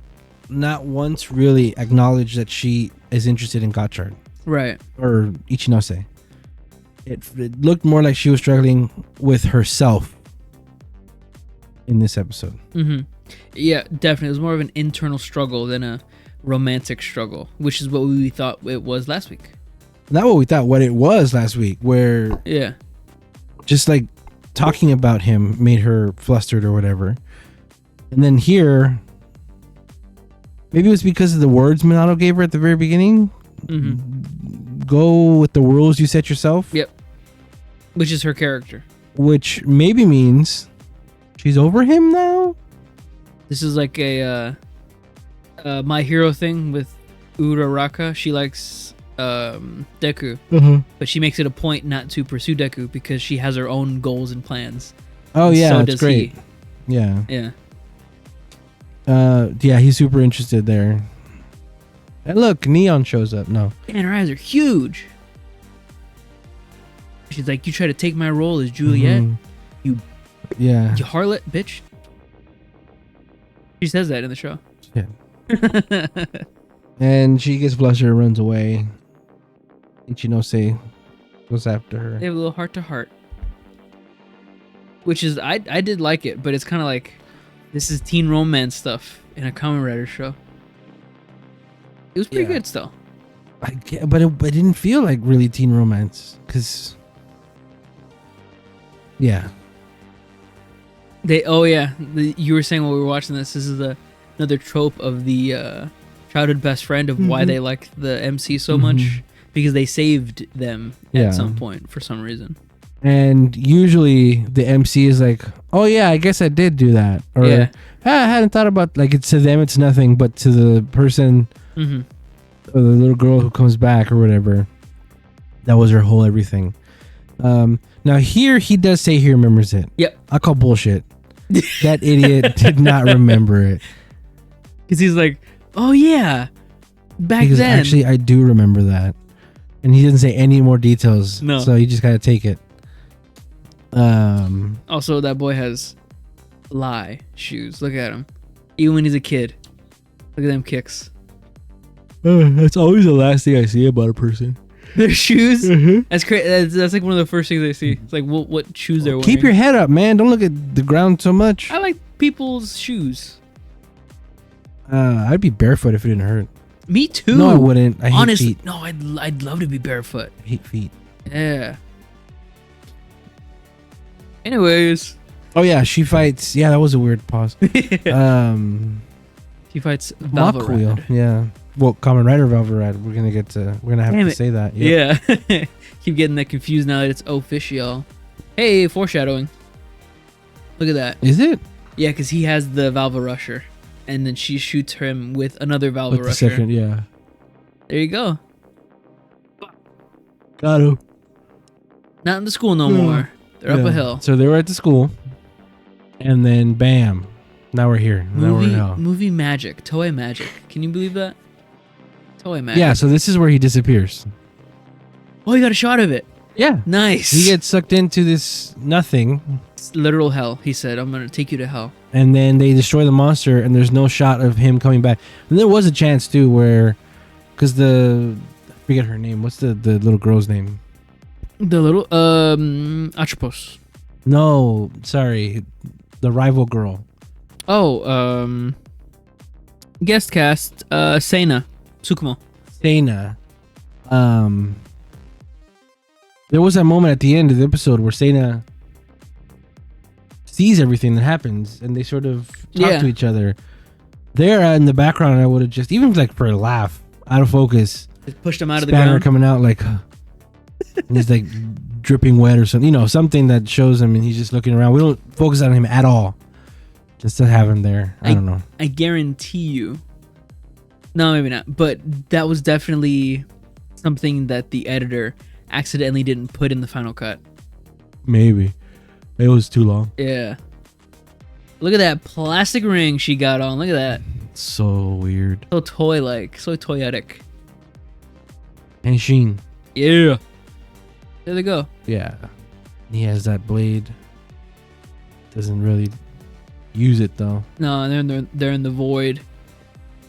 S1: not once really acknowledge that she is interested in Gotchard.
S2: Right.
S1: Or Ichinose. It looked more like she was struggling with herself in this episode.
S2: Mm-hmm. Yeah, definitely. It was more of an internal struggle than a romantic struggle, which is what we thought it was last week.
S1: Not what we thought, what it was last week, where just like talking about him made her flustered or whatever. And then here, maybe it was because of the words Minato gave her at the very beginning. Mm-hmm. Go with the rules you set yourself.
S2: Yep. Which is her character.
S1: Which maybe means she's over him now.
S2: This is like a My Hero thing with Uraraka. She likes Deku, but she makes it a point not to pursue Deku because she has her own goals and plans.
S1: Oh yeah,
S2: so
S1: that's great. Yeah. Yeah, he's super interested there. And look, Neon shows up. No.
S2: And her eyes are huge. She's like, "You try to take my role as Juliet, you harlot, bitch." She says that in the show.
S1: Yeah. And she gets flustered and runs away. Ichinose goes after her.
S2: They have a little heart-to-heart. Which is, I did like it, but it's kind of like, this is teen romance stuff in a Kamen Rider show. It was pretty good still.
S1: But it didn't feel like really teen romance. Because... Yeah.
S2: You were saying while we were watching this is another trope of the childhood best friend of why they like the MC so much. Because they saved them at some point for some reason. And
S1: usually the MC is like, "Oh yeah, I guess I did do that," or I hadn't thought about, like, it's to them it's nothing, but to the person or the little girl who comes back or whatever, that was her whole everything. Now here he does say he remembers it.
S2: Yep.
S1: I call bullshit. That idiot did not remember it.
S2: Because he's like, "Oh yeah, back
S1: because
S2: then."
S1: Actually, I do remember that. And he doesn't say any more details.
S2: No.
S1: So you just gotta take it.
S2: Also, that boy has lie shoes. Look at him. Even when he's a kid. Look at them kicks.
S1: That's always the last thing I see about a person.
S2: Their shoes? That's crazy. That's like one of the first things I see. It's like what shoes they're wearing.
S1: Keep your head up, man. Don't look at the ground so much.
S2: I like people's shoes.
S1: I'd be barefoot if it didn't hurt.
S2: Me too.
S1: No, I wouldn't. I hate
S2: Honestly,
S1: feet.
S2: no, I'd love to be barefoot.
S1: I hate feet.
S2: Yeah. Anyways.
S1: Oh yeah, she fights. Yeah, that was a weird pause.
S2: She fights
S1: Makuyo.
S2: Valverad.
S1: Yeah. Well, Kamen Rider Valverad. We're gonna get to. We're gonna have to say that. Yep.
S2: Yeah. Keep getting that confused now that it's official. Hey, foreshadowing. Look at that.
S1: Is it?
S2: Yeah, because he has the Valva Rusher, and then she shoots him with another Valva
S1: With
S2: Rusher.
S1: the second, yeah.
S2: There you go.
S1: Got him.
S2: Not in the school no more. They're up a hill.
S1: So they were at the school, and then bam, now we're here. Now we're in hell.
S2: Movie magic, Toei magic. Can you believe that? Toei magic.
S1: Yeah. So this is where he disappears.
S2: Oh, you got a shot of it.
S1: Yeah.
S2: Nice.
S1: He gets sucked into this nothing.
S2: It's literal hell. He said, "I'm gonna take you to hell."
S1: And then they destroy the monster, and there's no shot of him coming back. And there was a chance too, where, because I forget her name. What's the little girl's name?
S2: The little Atropos.
S1: No, sorry, the rival girl.
S2: Oh, guest cast, Seina Tsukumo.
S1: Seina. There was that moment at the end of the episode where Seina sees everything that happens, and they sort of talk to each other. There in the background, I would have just, even like for a laugh, out of focus,
S2: Just pushed him out of the
S1: Spanner
S2: ground.
S1: coming out like, and he's like dripping wet or something, something that shows him, and he's just looking around. We don't focus on him at all, just to have him there. I don't know.
S2: I guarantee you. No, maybe not. But that was definitely something that the editor accidentally didn't put in the final cut.
S1: Maybe it was too long.
S2: Yeah. Look at that plastic ring she got on. Look at that.
S1: So weird.
S2: So toy-like. So toyetic.
S1: And Sheen.
S2: Yeah. There they go.
S1: Yeah. He has that blade. Doesn't really use it though.
S2: No, they're in the void.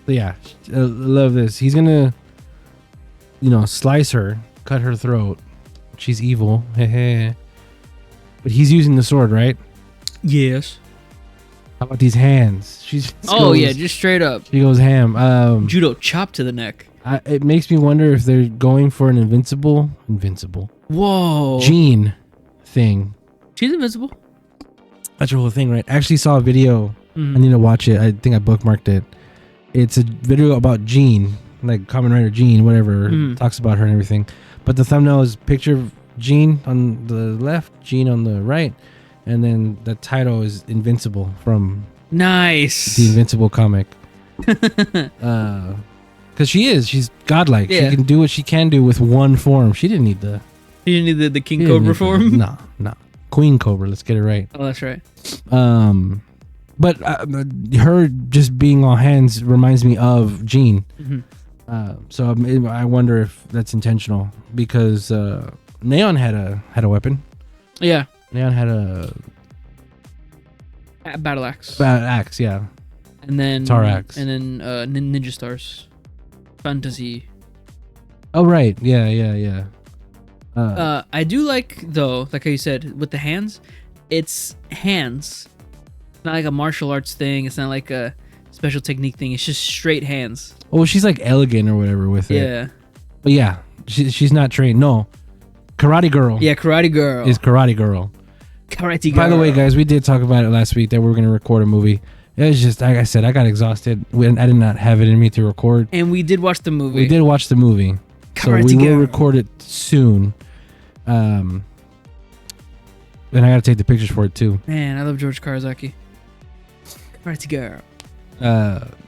S1: But yeah, I love this. He's gonna, slice her, cut her throat. She's evil. But he's using the sword, right?
S2: Yes.
S1: How about these hands?
S2: Yeah, just straight up.
S1: She goes ham.
S2: Judo chop to the neck.
S1: It makes me wonder if they're going for an invincible
S2: Whoa.
S1: Jean thing.
S2: She's invincible.
S1: That's her whole thing, right? I actually saw a video. I need to watch it. I think I bookmarked it. It's a video about Jean, like Kamen Rider Jean, whatever, talks about her and everything. But the thumbnail is picture of Jean on the left, Jean on the right, and then the title is Invincible from
S2: Nice.
S1: the Invincible comic. Because she's godlike.
S2: Yeah.
S1: She can do what she can do with one form. She didn't need the...
S2: You didn't need the King Cobra form?
S1: No. Queen Cobra, let's get it right.
S2: Oh, that's right.
S1: But her just being all hands reminds me of Jean. So I wonder if that's intentional, because Neon had a weapon.
S2: Yeah.
S1: Neon had a
S2: Battle axe.
S1: axe, yeah.
S2: And then
S1: Tar axe.
S2: And then Ninja Stars. Fantasy.
S1: Oh right, yeah.
S2: I do like, though, like how you said, with the hands, it's hands. It's not like a martial arts thing. It's not like a special technique thing. It's just straight hands.
S1: Oh, she's like elegant or whatever with it.
S2: Yeah.
S1: But yeah, she's not trained. No, Karate Girl.
S2: Yeah, Karate Girl.
S1: Is Karate Girl.
S2: Karate Girl.
S1: By the way, guys, we did talk about it last week that we were going to record a movie. It was just, like I said, I got exhausted. I did not have it in me to record.
S2: And we did watch the movie.
S1: We did watch the movie.
S2: Karate
S1: so we
S2: Girl.
S1: will record it soon. And I got to take the pictures for it too.
S2: Man, I love George Karazaki. Karate Girl.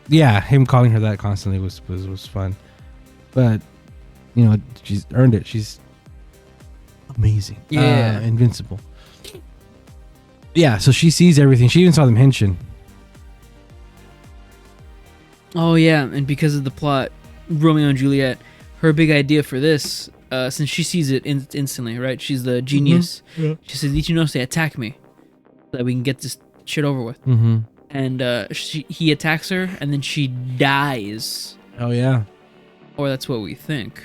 S1: Yeah, him calling her that constantly was fun. But, she's earned it. She's amazing.
S2: Yeah.
S1: Invincible. Yeah, so she sees everything. She even saw them henshin.
S2: Oh, yeah. And because of the plot, Romeo and Juliet, her big idea for this, since she sees it instantly, right? She's the genius.
S1: Yeah.
S2: She says, Ichinose, attack me so that we can get this shit over with.
S1: Mm-hmm.
S2: And he attacks her, and then she dies.
S1: Oh, yeah.
S2: Or that's what we think.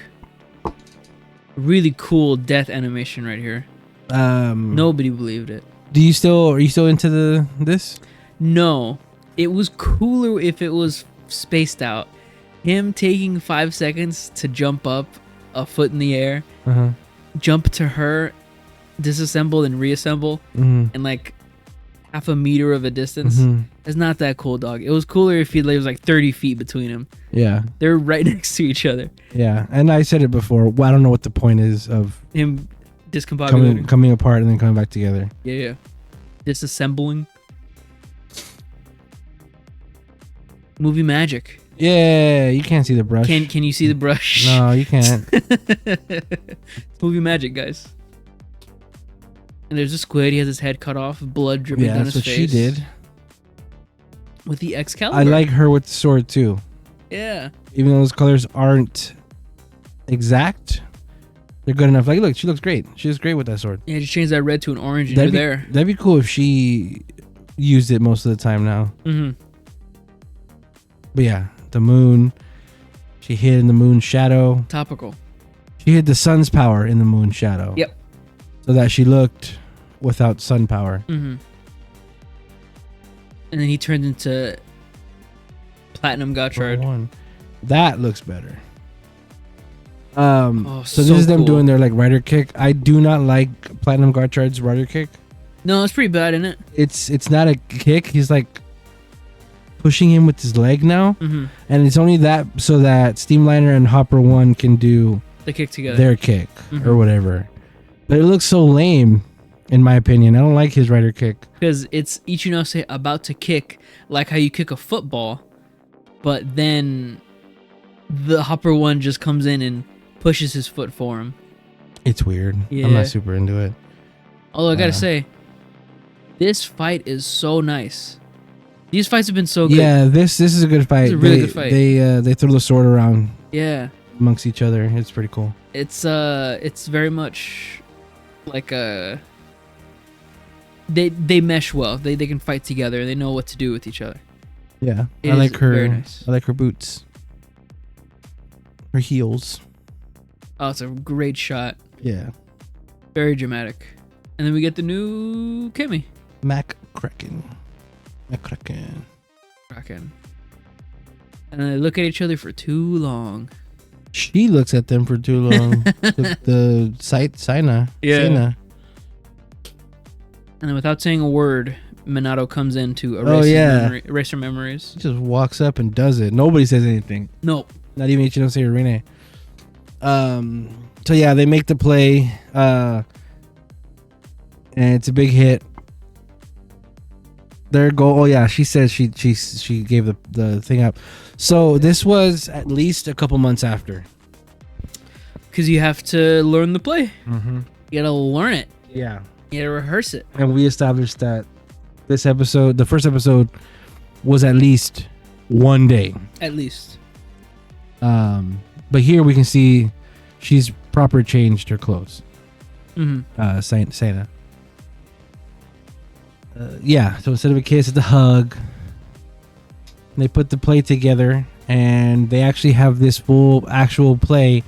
S2: Really cool death animation right here. Nobody believed it.
S1: Are you still into this?
S2: No, it was cooler if it was spaced out. Him taking 5 seconds to jump up a foot in the air, jump to her, disassemble and reassemble, and like half a meter of a distance. It's not that cool, dog. It was cooler if there was like 30 feet between them.
S1: Yeah.
S2: They're right next to each other.
S1: Yeah. And I said it before. Well, I don't know what the point is of
S2: him discombobulating.
S1: Coming apart and then coming back together.
S2: Yeah. Disassembling. Movie magic.
S1: Yeah, you can't see the brush.
S2: Can you see the brush?
S1: No, you can't.
S2: Movie magic, guys. And there's a squid. He has his head cut off, blood dripping down his face.
S1: Yeah, that's what she did.
S2: With the Excalibur.
S1: I like her with the sword too.
S2: Yeah.
S1: Even though those colors aren't exact, they're good enough. Like, look, she looks great. She looks great with that sword.
S2: Yeah, just change that red to an orange and you're there.
S1: That'd be cool if she used it most of the time now. But yeah, the moon. She hid in the moon's shadow.
S2: Topical.
S1: She hid the sun's power in the moon's shadow.
S2: Yep.
S1: So that she looked without sun power.
S2: And then he turned into Platinum Gotchard.
S1: That looks better.
S2: So
S1: this is them doing their like rider kick. I do not like Platinum Gotchard's rider kick.
S2: No, it's pretty bad, isn't it?
S1: It's not a kick. He's like pushing him with his leg now, and it's only that so that Steamliner and Hopper 1 can do
S2: the kick together,
S1: their kick or whatever. But it looks so lame, in my opinion. I don't like his rider kick
S2: because it's Ichinose about to kick like how you kick a football, but then the Hopper 1 just comes in and pushes his foot for him.
S1: It's weird.
S2: Yeah.
S1: I'm not super into it.
S2: Although I gotta say, this fight is so nice. These fights have been so good.
S1: Yeah, this is a good fight.
S2: It's a really good fight.
S1: They throw the sword around.
S2: Yeah.
S1: Amongst each other. It's pretty cool.
S2: It's very much like a they mesh well. They can fight together. They know what to do with each other.
S1: Yeah.
S2: I
S1: like her.
S2: Very nice.
S1: I like her boots. Her heels.
S2: Oh, it's a great shot.
S1: Yeah.
S2: Very dramatic. And then we get the new Kimmy.
S1: Kraken.
S2: And they look at each other for too long.
S1: She looks at them for too long. the Saina.
S2: Yeah.
S1: Saina.
S2: And then without saying a word, Minato comes in to erase her memories.
S1: He just walks up and does it. Nobody says anything.
S2: Nope.
S1: Not even Ichinose or Rine. So yeah, they make the play. And it's a big hit. Their goal. Oh yeah, she says she gave the thing up. So this was at least a couple months after.
S2: Because you have to learn the play. You gotta learn it.
S1: Yeah.
S2: You gotta rehearse it.
S1: And we established that this episode, the first episode, was at least one day.
S2: At least.
S1: But here we can see she's proper changed her clothes. Saina. Yeah, so instead of a kiss, it's a hug. They put the play together, and they actually have this full actual play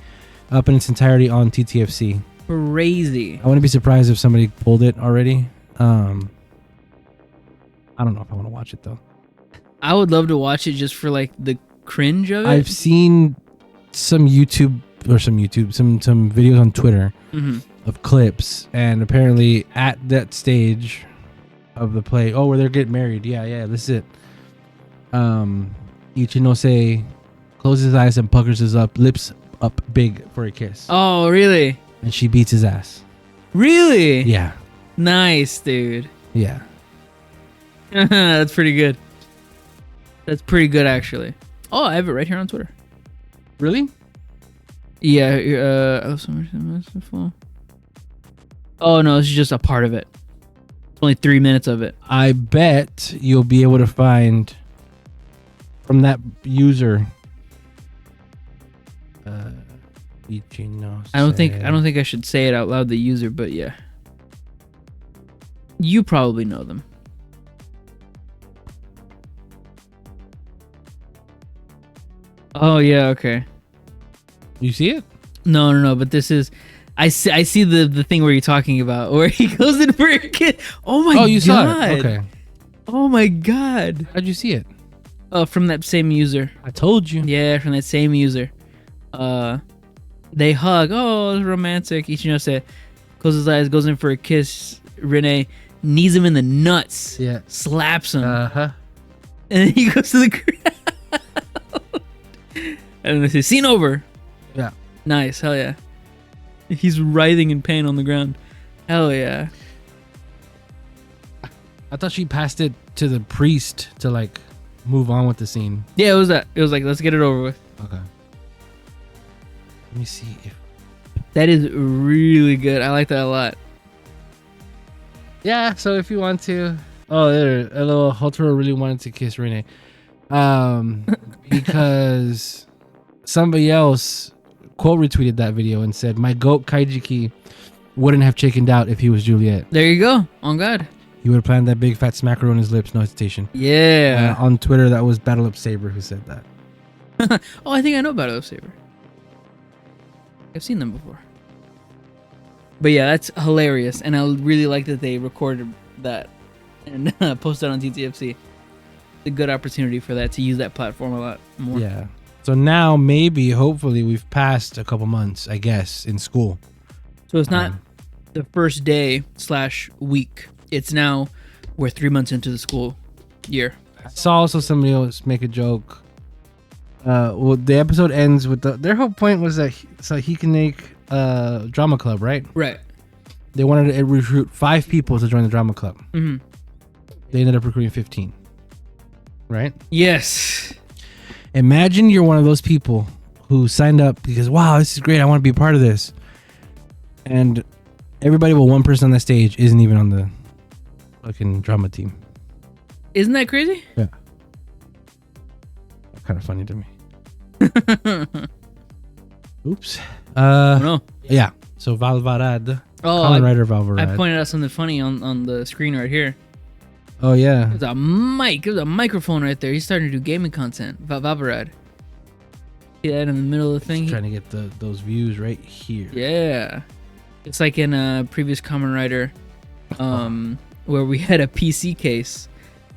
S1: up in its entirety on TTFC.
S2: Crazy.
S1: I wouldn't be surprised if somebody pulled it already. I don't know if I want to watch it though.
S2: I would love to watch it just for like the cringe of it.
S1: I've seen some videos on Twitter of clips, and apparently at that stage of the play, where they're getting married. Yeah, this is it. Ichinose closes his eyes and puckers his lips up big for a kiss.
S2: Oh, really?
S1: And she beats his ass.
S2: Really?
S1: Yeah.
S2: Nice, dude.
S1: Yeah.
S2: That's pretty good. That's pretty good, actually. Oh, I have it right here on Twitter.
S1: Really?
S2: Yeah. Oh, no, it's just a part of it. It's only 3 minutes of it.
S1: I bet you'll be able to find from that user.
S2: I don't think I should say it out loud, the user, but yeah. You probably know them. Oh yeah, okay.
S1: You see it?
S2: No, but this is I see the thing where you're talking about where he goes in for a kid. Oh my god.
S1: You saw it. Okay.
S2: Oh my god.
S1: How'd you see it?
S2: From that same user.
S1: I told you.
S2: Yeah, from that same user. They hug. Oh, it's romantic. Ichino said, closes his eyes, goes in for a kiss. Renee knees him in the nuts.
S1: Yeah.
S2: Slaps him.
S1: Uh-huh.
S2: And then he goes to the ground. And then they say, scene over.
S1: Yeah.
S2: Nice. Hell yeah. He's writhing in pain on the ground. Hell yeah.
S1: I thought she passed it to the priest to like move on with the scene.
S2: Yeah, it was that. It was like, let's get it over with.
S1: Okay. Let me see if.
S2: That is really good. I like that a lot.
S1: Yeah, so if you want to. Oh, there. Hello, Hotaro really wanted to kiss Renee. Because somebody else quote retweeted that video and said, my goat Kaijiki wouldn't have chickened out if he was Juliet.
S2: There you go. On God.
S1: He would have planned that big fat smacker on his lips, no hesitation.
S2: Yeah.
S1: On Twitter, that was Battle Up Saber who said that.
S2: Oh, I think I know Battle of Saber. I've seen them before. But yeah, that's hilarious. And I really like that they recorded that and posted on TTFC. It's a good opportunity for that, to use that platform a lot more.
S1: Yeah. So now maybe, hopefully, we've passed a couple months, I guess, in school.
S2: So it's not the first day / week. It's now we're 3 months into the school year.
S1: I saw also somebody else make a joke. Well, the episode ends with their whole point was that so he can make a drama club, right?
S2: Right.
S1: They wanted to recruit 5 people to join the drama club.
S2: Mm-hmm.
S1: They ended up recruiting 15. Right?
S2: Yes.
S1: Imagine you're one of those people who signed up because, wow, this is great. I want to be a part of this. And everybody but one person on that stage isn't even on the fucking drama team.
S2: Isn't that crazy?
S1: Yeah. Kind of funny to me. Oops.
S2: No.
S1: Yeah. So Valvarad.
S2: Oh,
S1: Kamenrider Valvarad.
S2: I pointed out something funny on the screen right here.
S1: Oh yeah.
S2: There's a mic. There's a microphone right there. He's starting to do gaming content. Valvarad. See that in the middle of the thing?
S1: Just trying to get those views right here.
S2: Yeah. It's like in a previous Kamen Rider, where we had a PC case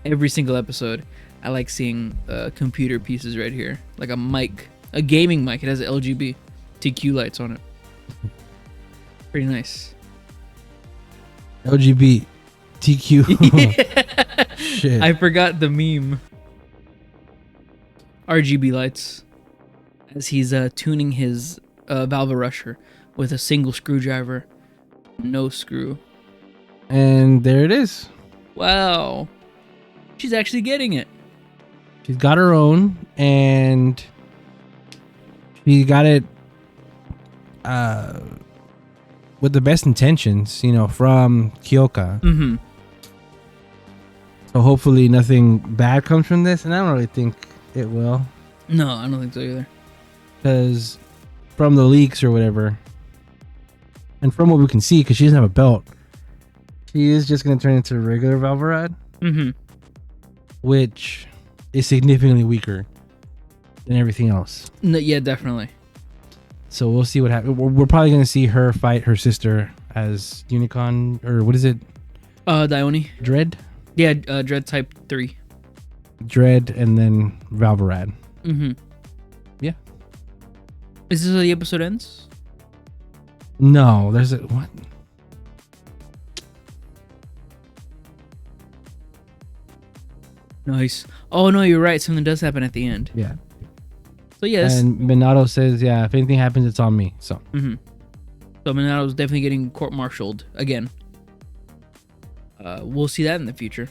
S2: every single episode. I like seeing computer pieces right here, like a mic, a gaming mic. It has LGB TQ lights on it. Pretty nice.
S1: LGB TQ. Shit.
S2: I forgot the meme. RGB lights, as he's tuning his Valvarusher with a single screwdriver, no screw.
S1: And there it is.
S2: Wow. She's actually getting it.
S1: She's got her own, and she got it with the best intentions, from Kyoka.
S2: Mm-hmm.
S1: So hopefully nothing bad comes from this, and I don't really think it will.
S2: No, I don't think so either.
S1: Because from the leaks or whatever, and from what we can see, because she doesn't have a belt, she is just going to turn into a regular Valvarad, which is significantly weaker than everything else.
S2: No, yeah, definitely.
S1: So we'll see what happens. We're probably going to see her fight her sister as Unicorn, or what is it?
S2: Dione.
S1: Dread?
S2: Yeah, Dread Type 3.
S1: Dread and then Valvarad.
S2: Mm-hmm.
S1: Yeah.
S2: Is this how the episode ends?
S1: No, there's a... What?
S2: Nice. Oh, no, you're right. Something does happen at the end.
S1: Yeah.
S2: So, yes.
S1: And Minato says, yeah, if anything happens, it's on me. So.
S2: Mm-hmm. So, Minato's definitely getting court-martialed again. We'll see that in the future.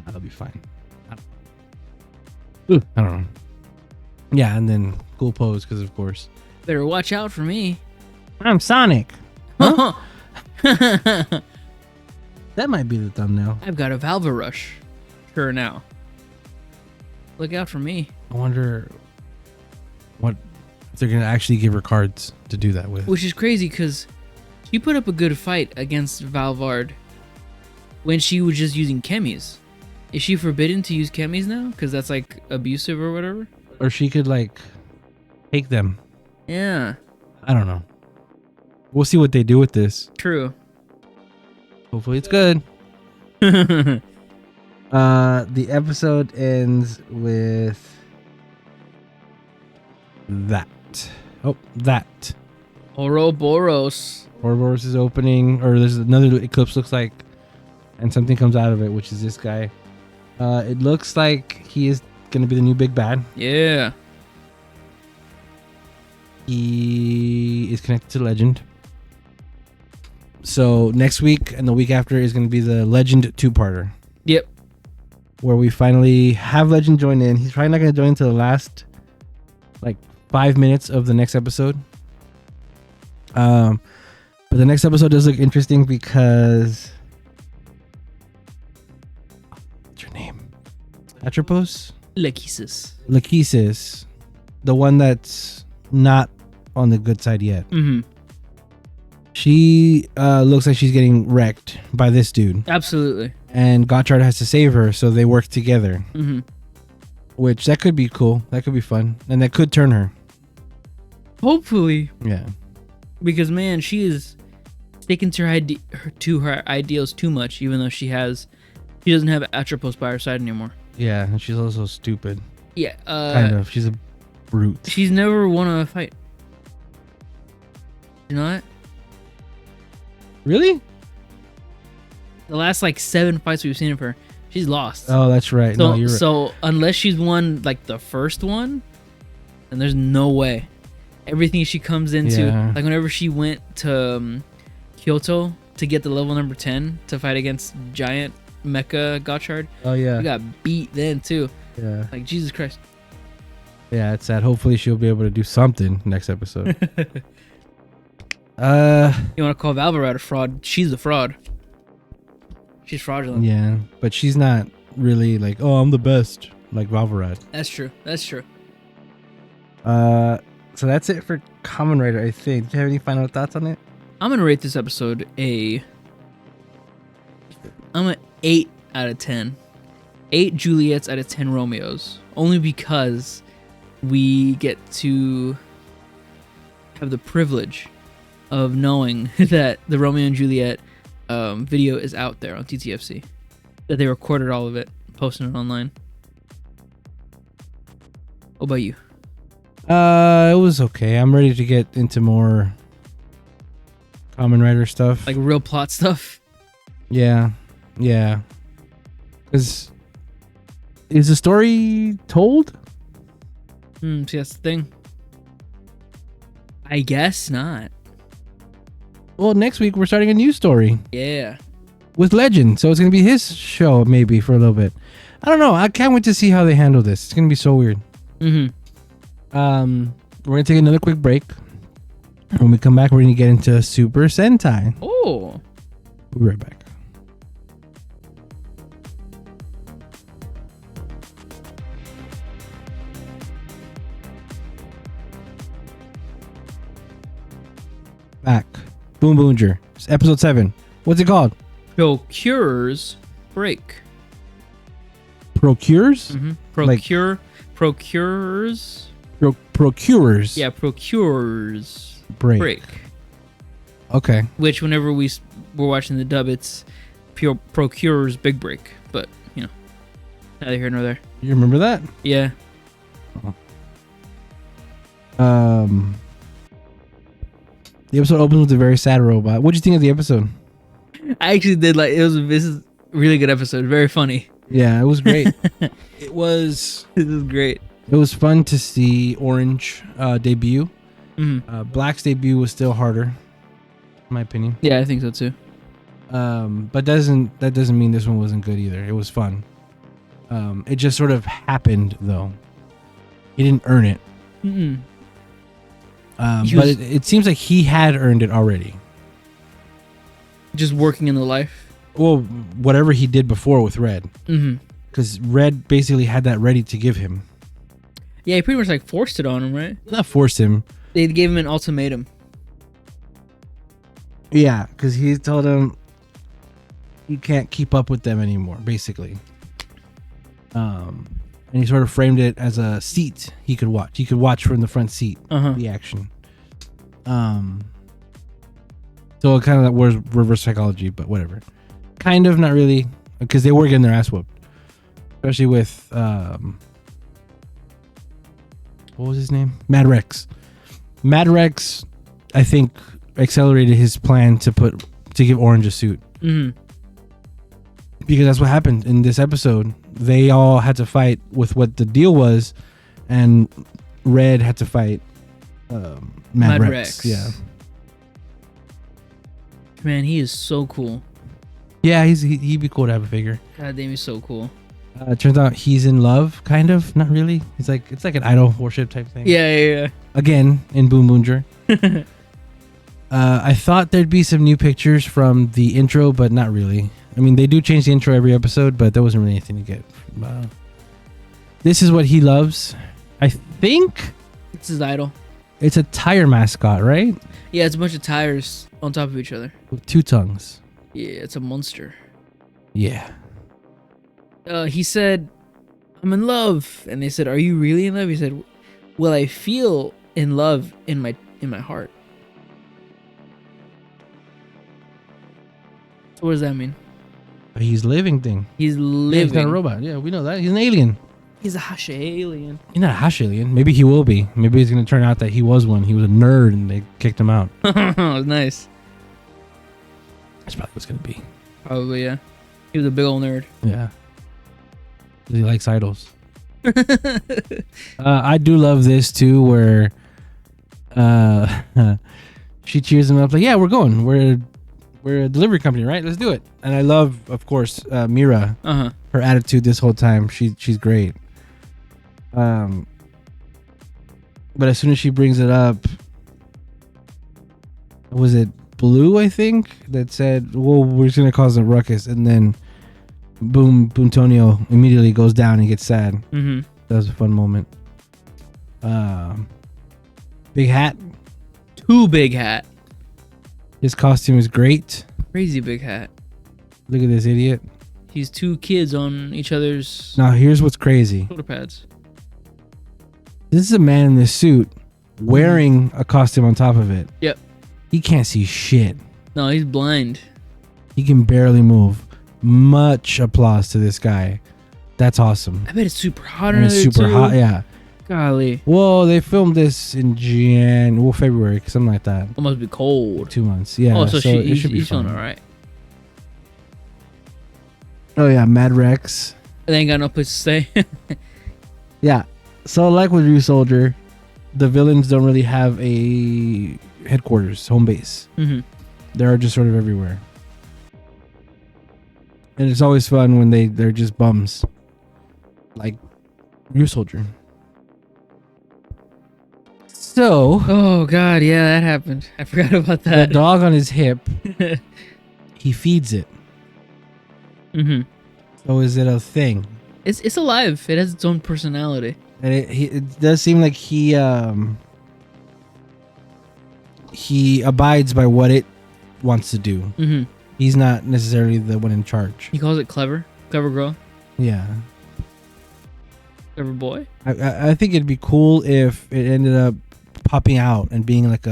S1: That'll be fine. I don't know. Yeah, and then cool pose, because of course.
S2: Better watch out for me.
S1: I'm Sonic. Huh? That might be the thumbnail.
S2: I've got a Valvarush. Sure now. Look out for me.
S1: I wonder what if they're gonna actually give her cards to do that with.
S2: Which is crazy because she put up a good fight against Valvard when she was just using chemis. Is she forbidden to use chemis now? Because that's like abusive or whatever?
S1: Or she could like take them.
S2: Yeah.
S1: I don't know. We'll see what they do with this.
S2: True.
S1: Hopefully it's good. The episode ends with that. Oh, that.
S2: Ouroboros.
S1: Ouroboros is opening, or there's another eclipse, looks like, and something comes out of it, which is this guy. It looks like he is going to be the new big bad.
S2: Yeah.
S1: He is connected to Legend. So next week and the week after is going to be the Legend two-parter.
S2: Yep.
S1: Where we finally have Legend join in. He's probably not going to join until the last, 5 minutes of the next episode. But the next episode does look interesting because... What's your name? Atropos? Lachesis. The one that's not on the good side yet.
S2: Mm-hmm.
S1: She looks like she's getting wrecked by this dude.
S2: Absolutely.
S1: And Gotchard has to save her, so they work together.
S2: Mm-hmm.
S1: Which, that could be cool. That could be fun. And that could turn her.
S2: Hopefully.
S1: Yeah.
S2: Because, man, she is sticking to her ideals too much, even though she doesn't have Atropos by her side anymore.
S1: Yeah, and she's also stupid.
S2: Yeah.
S1: Kind of. She's a brute.
S2: She's never won a fight. You know that?
S1: Really?
S2: The last 7 fights we've seen of her, she's lost.
S1: Oh, that's right.
S2: So,
S1: no, you're right.
S2: So unless she's won the first one, then there's no way. Everything she comes into, whenever she went to Kyoto to get the level number 10 to fight against giant mecha Gotchard.
S1: Oh yeah.
S2: She got beat then too.
S1: Yeah.
S2: Jesus Christ.
S1: Yeah, it's sad. Hopefully she'll be able to do something next episode.
S2: You want to call Valverite a fraud? She's a fraud. She's fraudulent.
S1: Yeah, but she's not really oh, I'm the best, like Valverite.
S2: That's true.
S1: So that's it for Kamen Rider, I think. Do you have any final thoughts on it?
S2: I'm gonna rate this episode I'm an 8 out of 10. 8 Juliets out of 10 Romeos. Only because we get to have the privilege of knowing that the Romeo and Juliet video is out there on TTFC. That they recorded all of it, posted it online. What about you?
S1: It was okay. I'm ready to get into more Kamen Rider stuff.
S2: Real plot stuff?
S1: Yeah. Because is the story told?
S2: See, that's the thing. I guess not.
S1: Well, next week we're starting a new story.
S2: Yeah.
S1: With Legend. So it's going to be his show maybe for a little bit. I don't know. I can't wait to see how they handle this. It's going to be so weird.
S2: Mm-hmm.
S1: We're going to take another quick break. When we come back, we're going to get into Super Sentai.
S2: Oh.
S1: We'll be right back. Back. Boonboomger. It's episode 7. What's it called?
S2: Procures break.
S1: Procures?
S2: Mm-hmm. Procures.
S1: Procurers.
S2: Yeah, procures
S1: break. Okay.
S2: Which whenever we're watching the dub, it's procures big break. But neither here nor there.
S1: You remember that?
S2: Yeah.
S1: The episode opens with a very sad robot. What'd you think of the episode?
S2: I actually did this is a really good episode. Very funny.
S1: Yeah, it was great. This is
S2: great.
S1: It was fun to see Orange debut.
S2: Mm-hmm.
S1: Black's debut was still harder, in my opinion.
S2: Yeah, I think so too.
S1: But that doesn't mean this one wasn't good either. It was fun. It just sort of happened though. He didn't earn it.
S2: Mm-mm.
S1: But it seems like he had earned it already.
S2: Just working in the life.
S1: Well, whatever he did before with Red.
S2: Mm-hmm.
S1: Because Red basically had that ready to give him.
S2: Yeah, he pretty much forced it on him, right?
S1: Not forced him.
S2: They gave him an ultimatum.
S1: Yeah, because he told him you can't keep up with them anymore, basically. And he sort of framed it as a seat he could watch. He could watch from the front seat, the action. So it kind of was reverse psychology, but whatever. Kind of, not really. because they were getting their ass whooped, especially with what was his name? Mad Rex. Mad Rex, I think, accelerated his plan to give Orange a suit.
S2: Mm-hmm.
S1: Because that's what happened in this episode. They all had to fight with what the deal was, and Red had to fight Mad Rex. Yeah.
S2: Man, he is so cool.
S1: Yeah, he'd be cool to have a figure.
S2: God damn, he's so cool.
S1: Turns out he's in love, kind of. Not really. It's like an idol worship type thing.
S2: Yeah.
S1: Again, in Boonboomger. I thought there'd be some new pictures from the intro, but not really. I mean, they do change the intro every episode, but there wasn't really anything to get. This is what he loves. I think
S2: It's his idol.
S1: it's a tire mascot, right?
S2: Yeah, it's a bunch of tires on top of each other.
S1: With 2 tongues.
S2: Yeah, it's a monster.
S1: Yeah.
S2: He said, "I'm in love," and they said, "Are you really in love?" He said, "Well, I feel in love in my heart." So what does that mean?
S1: He's living thing.
S2: He's
S1: Yeah,
S2: living.
S1: he's not a robot. Yeah, we know that. He's an alien.
S2: He's a hash alien.
S1: He's not a hash alien. Maybe he will be. Maybe it's going to turn out that he was one. He was a nerd and they kicked him out.
S2: Nice.
S1: That's probably what's going to be.
S2: Probably, yeah. He was a big old nerd.
S1: Yeah. He likes idols. I do love this too, where she cheers him up like, "Yeah, we're going. We're a delivery company, right? Let's do it." And I love, of course, Mira. Her attitude this whole time. She's great. But as soon as she brings it up, was it Blue? I think that said, "Well, we're just gonna cause a ruckus," and then Boontonio immediately goes down and gets sad.
S2: Mm-hmm.
S1: That was a fun moment. Big hat.
S2: Too big hat.
S1: His costume is great.
S2: Crazy big hat.
S1: Look at this idiot.
S2: He's 2 kids on each other's
S1: Now here's what's crazy.
S2: shoulder pads.
S1: This is a man in this suit wearing a costume on top of it.
S2: Yep.
S1: He can't see shit.
S2: No, he's blind.
S1: He can barely move. Much applause to this guy. That's awesome.
S2: I bet it's super hot
S1: And
S2: in
S1: it's
S2: there
S1: super
S2: too.
S1: hot, yeah.
S2: Golly.
S1: Well, they filmed this in February, something like that.
S2: It must be cold.
S1: 2 months, yeah.
S2: Oh, so
S1: it should be
S2: he's feeling
S1: fun.
S2: alright.
S1: Oh yeah, Mad Rex.
S2: They ain't got no place to stay.
S1: Yeah. So like with You Soldier, the villains don't really have a headquarters, home base.
S2: Mm-hmm.
S1: They're just sort of everywhere. And it's always fun when they're just bums. Like You Soldier. So
S2: Oh god, yeah, that happened. I forgot about
S1: the
S2: that.
S1: dog on his hip, he feeds it.
S2: Mm-hmm.
S1: So is it a thing?
S2: It's alive. It has its own personality.
S1: And it does seem like he abides by what it wants to do.
S2: Mm-hmm.
S1: He's not necessarily the one in charge.
S2: He calls it clever. Clever girl.
S1: Yeah.
S2: Clever boy.
S1: I think it'd be cool if it ended up popping out and being like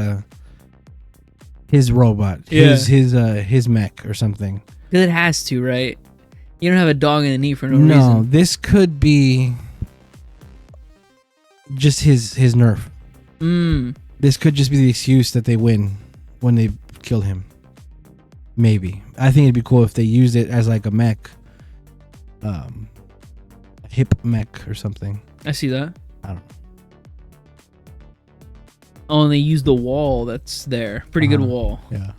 S1: his robot.
S2: Yeah.
S1: His mech or something.
S2: Because it has to, right? You don't have a dog in the knee for no
S1: No,
S2: reason.
S1: this could be just his nerf. This could just be the excuse that they win when they kill him. Maybe. I think it'd be cool if they used it as like a mech. A hip mech or something.
S2: I see that.
S1: I don't know.
S2: Oh, and they use the wall that's there. Pretty good wall.
S1: Yeah.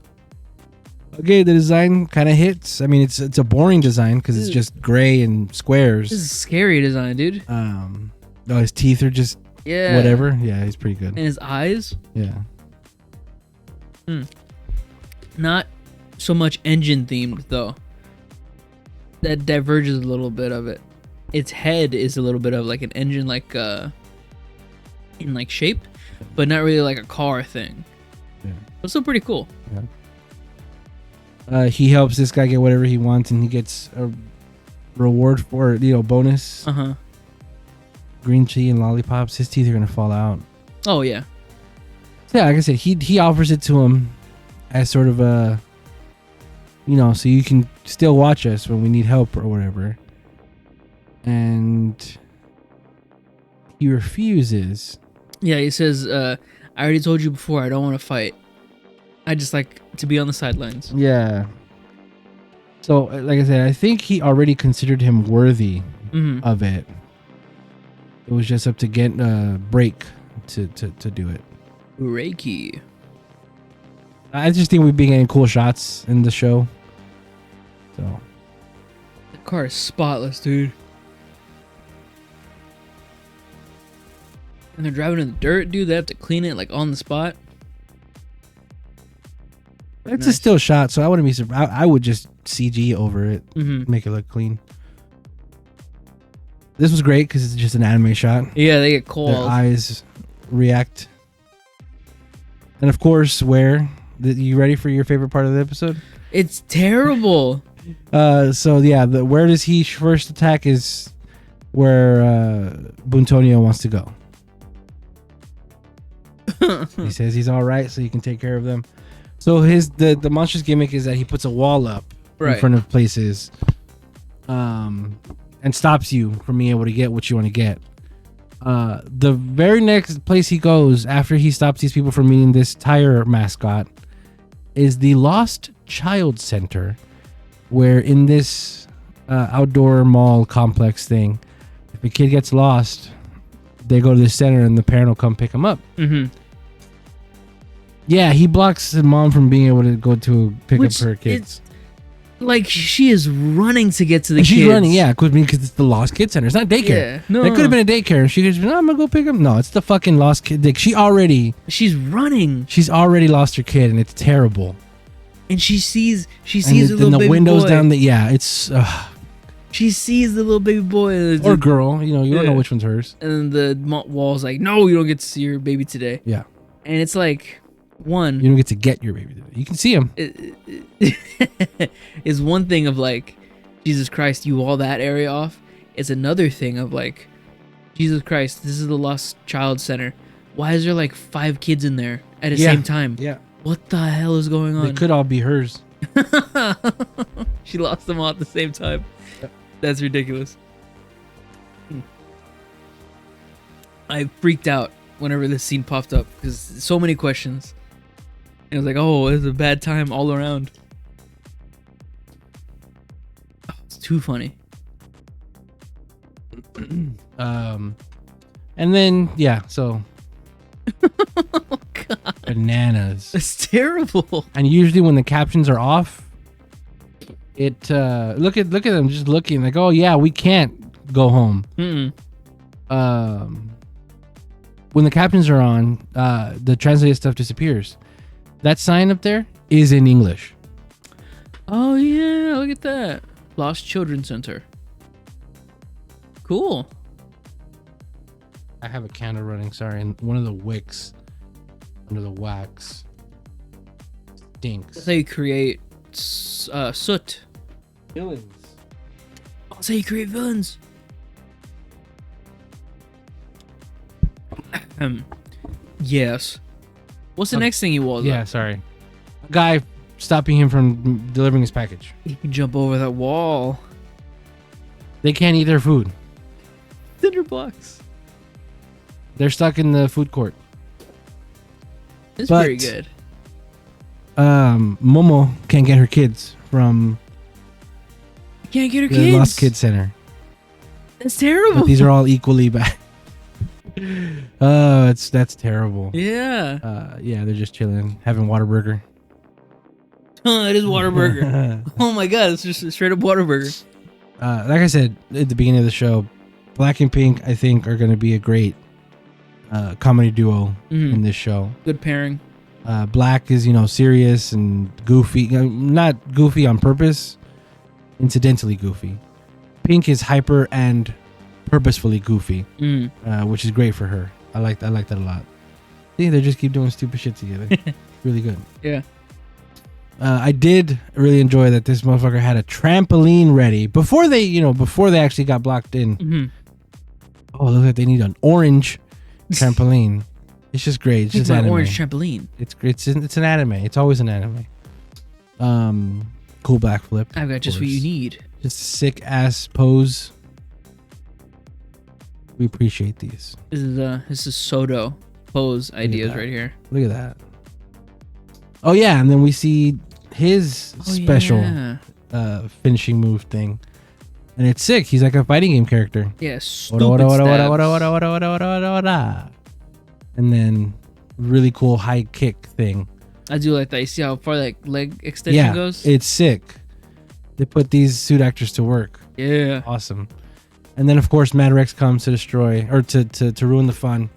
S1: Okay, the design kind of hits. I mean, it's a boring design because it's just gray and squares.
S2: This is a scary design, dude.
S1: His teeth are just
S2: Yeah.
S1: whatever. Yeah, he's pretty good.
S2: And his eyes.
S1: Yeah.
S2: Not so much engine themed though. That diverges a little bit of it. Its head is a little bit of like an engine, like in like shape, but not really like a car thing.
S1: Yeah.
S2: But still pretty cool.
S1: Yeah. He helps this guy get whatever he wants, and he gets a reward for it, bonus. Green tea and lollipops. His teeth are gonna fall out.
S2: Oh yeah.
S1: So yeah, like I said, he offers it to him as sort of a so you can still watch us when we need help or whatever. And he refuses.
S2: Yeah, he says, I already told you before, I don't want to fight. I just like to be on the sidelines.
S1: Yeah. So, like I said, I think he already considered him worthy of it. It was just up to get a break to do it.
S2: Reiki.
S1: I just think we've been getting cool shots in the show. So
S2: The car is spotless, dude. And they're driving in the dirt, dude. They have to clean it like on the spot.
S1: it's a still shot, so I wouldn't be surprised. I would just CG over it, make it look clean. This was great because it's just an anime shot.
S2: Yeah, they get cold.
S1: Their eyes react. And of course, you ready for your favorite part of the episode?
S2: It's terrible.
S1: So yeah, where does he first attack is where Buntonio wants to go. He says he's all right, so you can take care of them. So the monster's gimmick is that he puts a wall up in front of places, and stops you from being able to get what you want to get. The very next place he goes after he stops these people from meeting this tire mascot is the Lost Child Center, where in this outdoor mall complex thing, if a kid gets lost, they go to the center and the parent will come pick him up. Yeah, he blocks the mom from being able to go to pick up her kids.
S2: Like she is running to get to the kids.
S1: She's running, yeah, because it's the Lost Kid Center. It's not daycare. Yeah, no. It could have been a daycare. She goes, no, I'm gonna go pick him. No, it's the fucking Lost Kid. Like, she's running. She's already lost her kid, and it's terrible.
S2: And she sees a little baby
S1: windows
S2: boy.
S1: down the it's.
S2: She sees the little baby boy
S1: or girl. You don't know which one's hers.
S2: And the wall's like, no, you don't get to see your baby today.
S1: Yeah.
S2: And it's like, one,
S1: you don't get to get your baby today. You can see him.
S2: Is one thing of like, Jesus Christ, you wall that area off. It's another thing of like, Jesus Christ, this is the Lost Child Center. Why is there like 5 kids in there at the same time?
S1: Yeah.
S2: What the hell is going on?
S1: They could all be hers.
S2: She lost them all at the same time. Yep. That's ridiculous. I freaked out whenever this scene popped up because so many questions. And I was like, oh, it was a bad time all around. Oh, it's too funny.
S1: And then, yeah, so.
S2: Oh, God.
S1: Bananas.
S2: It's terrible.
S1: And usually when the captions are off, it look at them just looking like, oh yeah, we can't go home. When the captions are on, the translated stuff disappears. That sign up there is in English.
S2: Oh yeah, look at that. Lost Children's Center. Cool.
S1: I have a candle running, sorry, and one of the wicks under the wax stinks.
S2: That's how you create soot.
S1: Villains.
S2: That's how you create villains. Yes. What's the next thing he was?
S1: Yeah, sorry. A guy stopping him from delivering his package.
S2: He can jump over that wall.
S1: They can't eat their food.
S2: Cinder blocks.
S1: They're stuck in the food court.
S2: It's pretty good.
S1: Momo can't get her kids from
S2: can't get her
S1: the
S2: kids.
S1: Lost Kid Center.
S2: That's terrible.
S1: But these are all equally bad. Oh, that's terrible.
S2: Yeah.
S1: Yeah, they're just chilling, having Whataburger.
S2: It is Whataburger. Oh my God, it's just a straight up Whataburger.
S1: Like I said at the beginning of the show, Black and Pink, I think, are going to be a great comedy duo in this show.
S2: Good pairing.
S1: Black is, serious and goofy. Not goofy on purpose, incidentally goofy. Pink is hyper and purposefully goofy, which is great for her. I like that a lot. See, they just keep doing stupid shit together. Really good.
S2: Yeah.
S1: I did really enjoy that this motherfucker had a trampoline ready before they actually got blocked in. Oh, look like they need an orange trampoline. It's just great. It's just anime.
S2: Orange trampoline.
S1: It's great. It's an anime. It's always an anime. cool backflip.
S2: I've got just what you need.
S1: Just a sick ass pose. We appreciate these.
S2: This is Soto pose ideas right here.
S1: Look at that. Oh yeah, and then we see his special finishing move thing, and it's sick. He's like a fighting game character.
S2: Yeah, stupid stabs.
S1: And then really cool high kick thing.
S2: I do like that. You see how far like leg extension goes?
S1: It's sick. They put these suit actors to work.
S2: Yeah.
S1: Awesome. And then of course Mad Rex comes to destroy or to ruin the fun.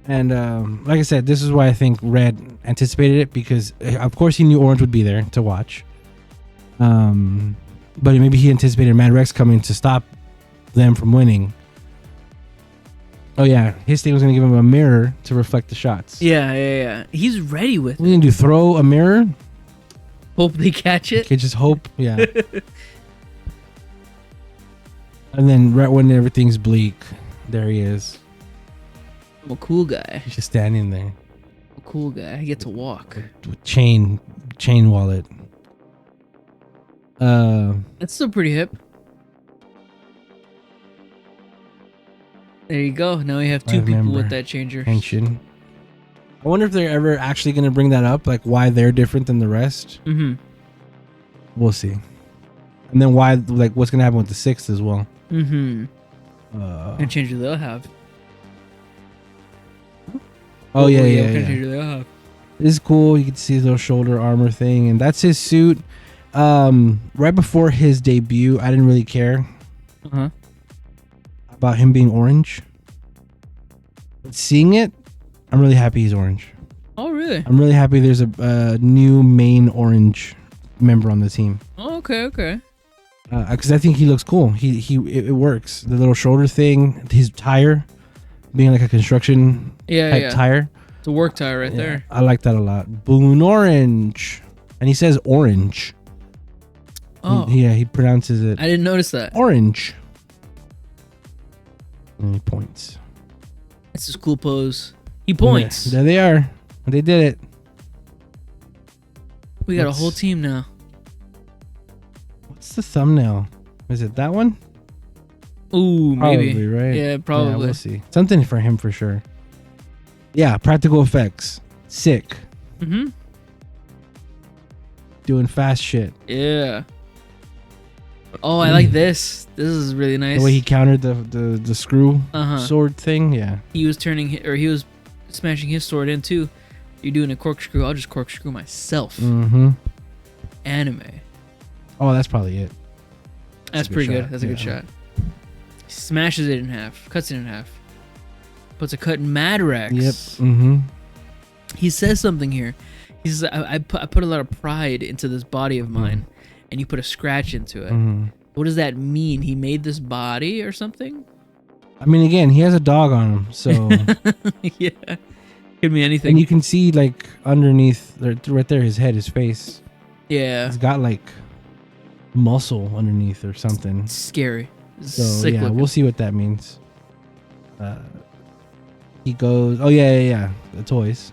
S1: And like I said, this is why I think Red anticipated it, because of course he knew Orange would be there to watch. But maybe he anticipated Mad Rex coming to stop them from winning. Oh yeah, his thing was gonna give him a mirror to reflect the shots.
S2: Yeah. He's ready with it.
S1: We're gonna do throw a mirror.
S2: Hope they catch it.
S1: Okay, just hope, yeah. And then right when everything's bleak, there he is.
S2: I'm a cool guy.
S1: He's just standing there.
S2: A cool guy. I get to walk.
S1: With chain wallet.
S2: That's still pretty hip. There you go. Now we have two people with that changer.
S1: Tension. I wonder if they're ever actually going to bring that up, like why they're different than the rest.
S2: Mm-hmm.
S1: We'll see. And then why, like, what's going to happen with the sixth as well.
S2: Mm-hmm. And changer they'll have.
S1: Oh yeah.
S2: Changer they'll have.
S1: This is cool. You can see his little shoulder armor thing, and that's his suit. Right before his debut, I didn't really care about him being orange. But seeing it, I'm really happy he's orange.
S2: Oh, really?
S1: I'm really happy there's a new main orange member on the team.
S2: Oh, okay.
S1: Because I think he looks cool. It works. The little shoulder thing, his tire being like a construction type tire.
S2: It's a work tire right there.
S1: I like that a lot. Boon Orange. And he says orange.
S2: Oh.
S1: He pronounces it.
S2: I didn't notice that.
S1: Orange. And he points.
S2: It's his cool pose. He points.
S1: There they are. They did it.
S2: We got a whole team now.
S1: What's the thumbnail? Is it that one?
S2: Ooh, maybe.
S1: Probably, right?
S2: Yeah, probably.
S1: Yeah, we'll see. Something for him for sure. Yeah, practical effects. Sick.
S2: Mm-hmm.
S1: Doing fast shit.
S2: Yeah. Oh, I like this. This is really nice.
S1: The way he countered the screw sword thing. Yeah.
S2: He was smashing his sword in too. You're doing a corkscrew. I'll just corkscrew myself.
S1: Mm-hmm.
S2: Anime.
S1: Oh, that's probably it.
S2: That's pretty good. That's a good shot. He smashes it in half. Cuts it in half. Puts a cut in Mad Rex.
S1: Yep. Mm-hmm.
S2: He says something here. He says, I put a lot of pride into this body of mine, and you put a scratch into it. What does that mean? He made this body or something?
S1: I mean, again, he has a dog on him, so...
S2: Yeah. Could be anything.
S1: And you can see, like, underneath, right there, his head, his face.
S2: Yeah.
S1: He's got, like, muscle underneath or something.
S2: It's scary.
S1: So,
S2: sick
S1: yeah,
S2: looking.
S1: we'll see what that means. He goes... Oh, yeah. The toys.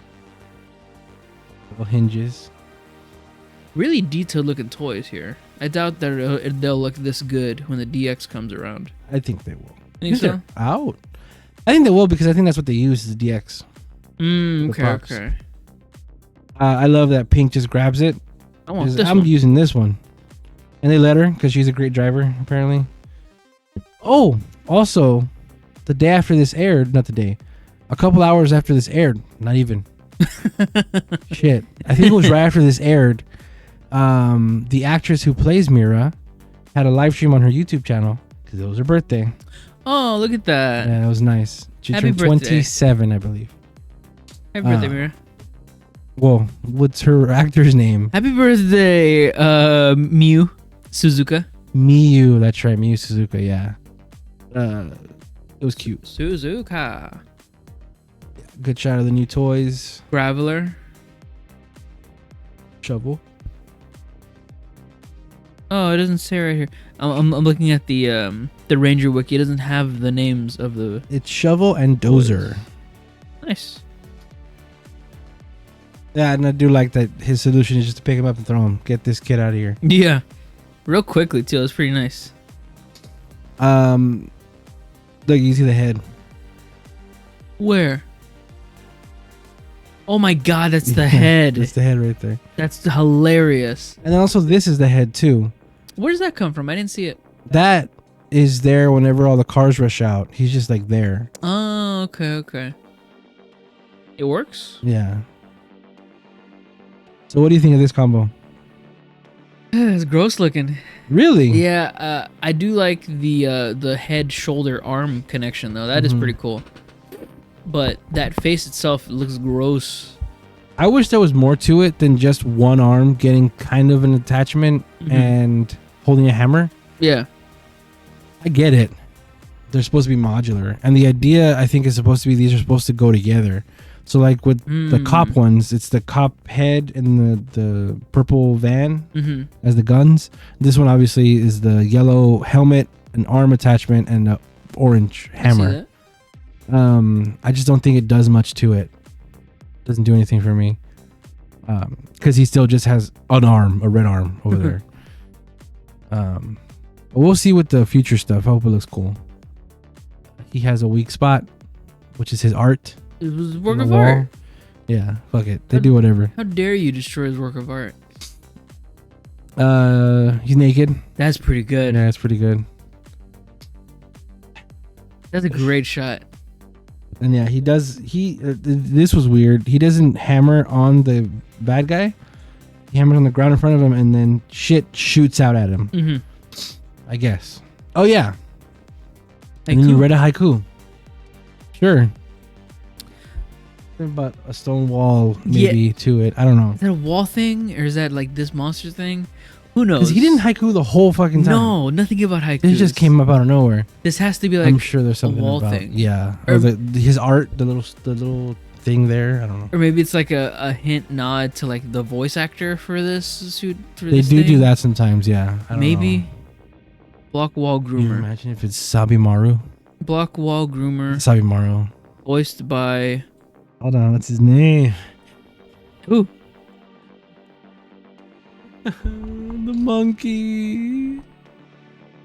S1: Little hinges.
S2: Really detailed looking toys here. I doubt that they'll look this good when the DX comes around.
S1: I think they will.
S2: Think so?
S1: They're out. I think they will, because I think that's what they use is the DX.
S2: Okay.
S1: I love that Pink just grabs it.
S2: I want this
S1: I'm
S2: one.
S1: using this one. And they let her because she's a great driver, apparently. Oh, also, the day after this aired, not the day, a couple hours after this aired, not even. Shit. I think it was right after this aired. The actress who plays Mira had a live stream on her YouTube channel because it was her birthday.
S2: Oh, look at that.
S1: Yeah, it was nice. She
S2: Happy
S1: turned
S2: birthday.
S1: 27, I believe.
S2: Happy birthday, Mira.
S1: Whoa, what's her actor's name?
S2: Happy birthday, Miyu Suzuka.
S1: Miyu, that's right, Miyu Suzuka, yeah. It was cute.
S2: Suzuka.
S1: Good shot of the new toys.
S2: Graveler.
S1: Shovel.
S2: Oh, it doesn't say right here. I'm looking at the Ranger wiki. It doesn't have the names of the...
S1: It's Shovel and Dozer.
S2: Nice.
S1: Yeah, and I do like that his solution is just to pick him up and throw him. Get this kid out of here.
S2: Yeah. Real quickly, too. It's pretty nice.
S1: Look, you see the head.
S2: Where? Oh my god, that's the head.
S1: That's the head right there.
S2: That's hilarious.
S1: And then also this is the head too.
S2: Where does that come from? I didn't see it.
S1: That is there whenever all the cars rush out. He's just like there.
S2: Oh, okay. It works?
S1: Yeah. So what do you think of this combo?
S2: It's gross looking.
S1: Really?
S2: Yeah, I do like the head, shoulder, arm connection though. That is pretty cool. But that face itself looks gross.
S1: I wish there was more to it than just one arm getting kind of an attachment and holding a hammer.
S2: Yeah.
S1: I get it. They're supposed to be modular. And the idea, I think, is supposed to be these are supposed to go together. So like with the cop ones, it's the cop head and the purple van as the guns. This one obviously is the yellow helmet, an arm attachment, and an orange hammer. I just don't think it does much to it. Doesn't do anything for me. Because he still just has an arm, a red arm over there. But we'll see with the future stuff. I hope it looks cool. He has a weak spot, which is his art.
S2: It was a work of art.
S1: Yeah, fuck it. They do whatever.
S2: How dare you destroy his work of art?
S1: He's naked.
S2: That's pretty good.
S1: Yeah, it's pretty good.
S2: That's a great shot.
S1: And yeah, he does. This was weird. He doesn't hammer on the bad guy. He hammers on the ground in front of him, and then shit shoots out at him. I guess. Oh yeah. And then you read a haiku. Sure. About a stone wall, maybe to it. I don't know.
S2: Is that a wall thing, or is that like this monster thing? Who knows?
S1: Because he didn't haiku the whole fucking time.
S2: No, nothing about haiku.
S1: This just came up out of nowhere.
S2: This has to be like
S1: I'm sure there's something
S2: a wall
S1: about
S2: thing.
S1: Yeah, or his art, the little thing there. I don't know.
S2: Or maybe it's like a hint nod to like the voice actor for this suit.
S1: They do that sometimes. Yeah. I don't
S2: maybe.
S1: know.
S2: Block wall
S1: Can you
S2: groomer.
S1: imagine if it's Sabimaru?
S2: Block wall groomer.
S1: Sabimaru.
S2: Voiced by.
S1: Hold on, what's his name?
S2: Who?
S1: The monkey.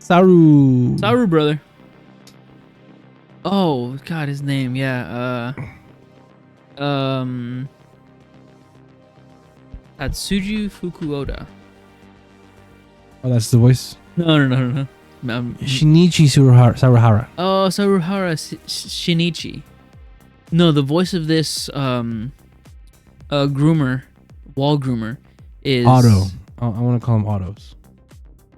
S1: Saru.
S2: Saru brother. Oh god, his name. Yeah. Tatsuji Fukuoda.
S1: Oh, that's the voice.
S2: No.
S1: Shinichi Saruhara.
S2: Oh, Saruhara Shinichi. No, the voice of this groomer, wall groomer, is
S1: Otto. I want to call him Autos.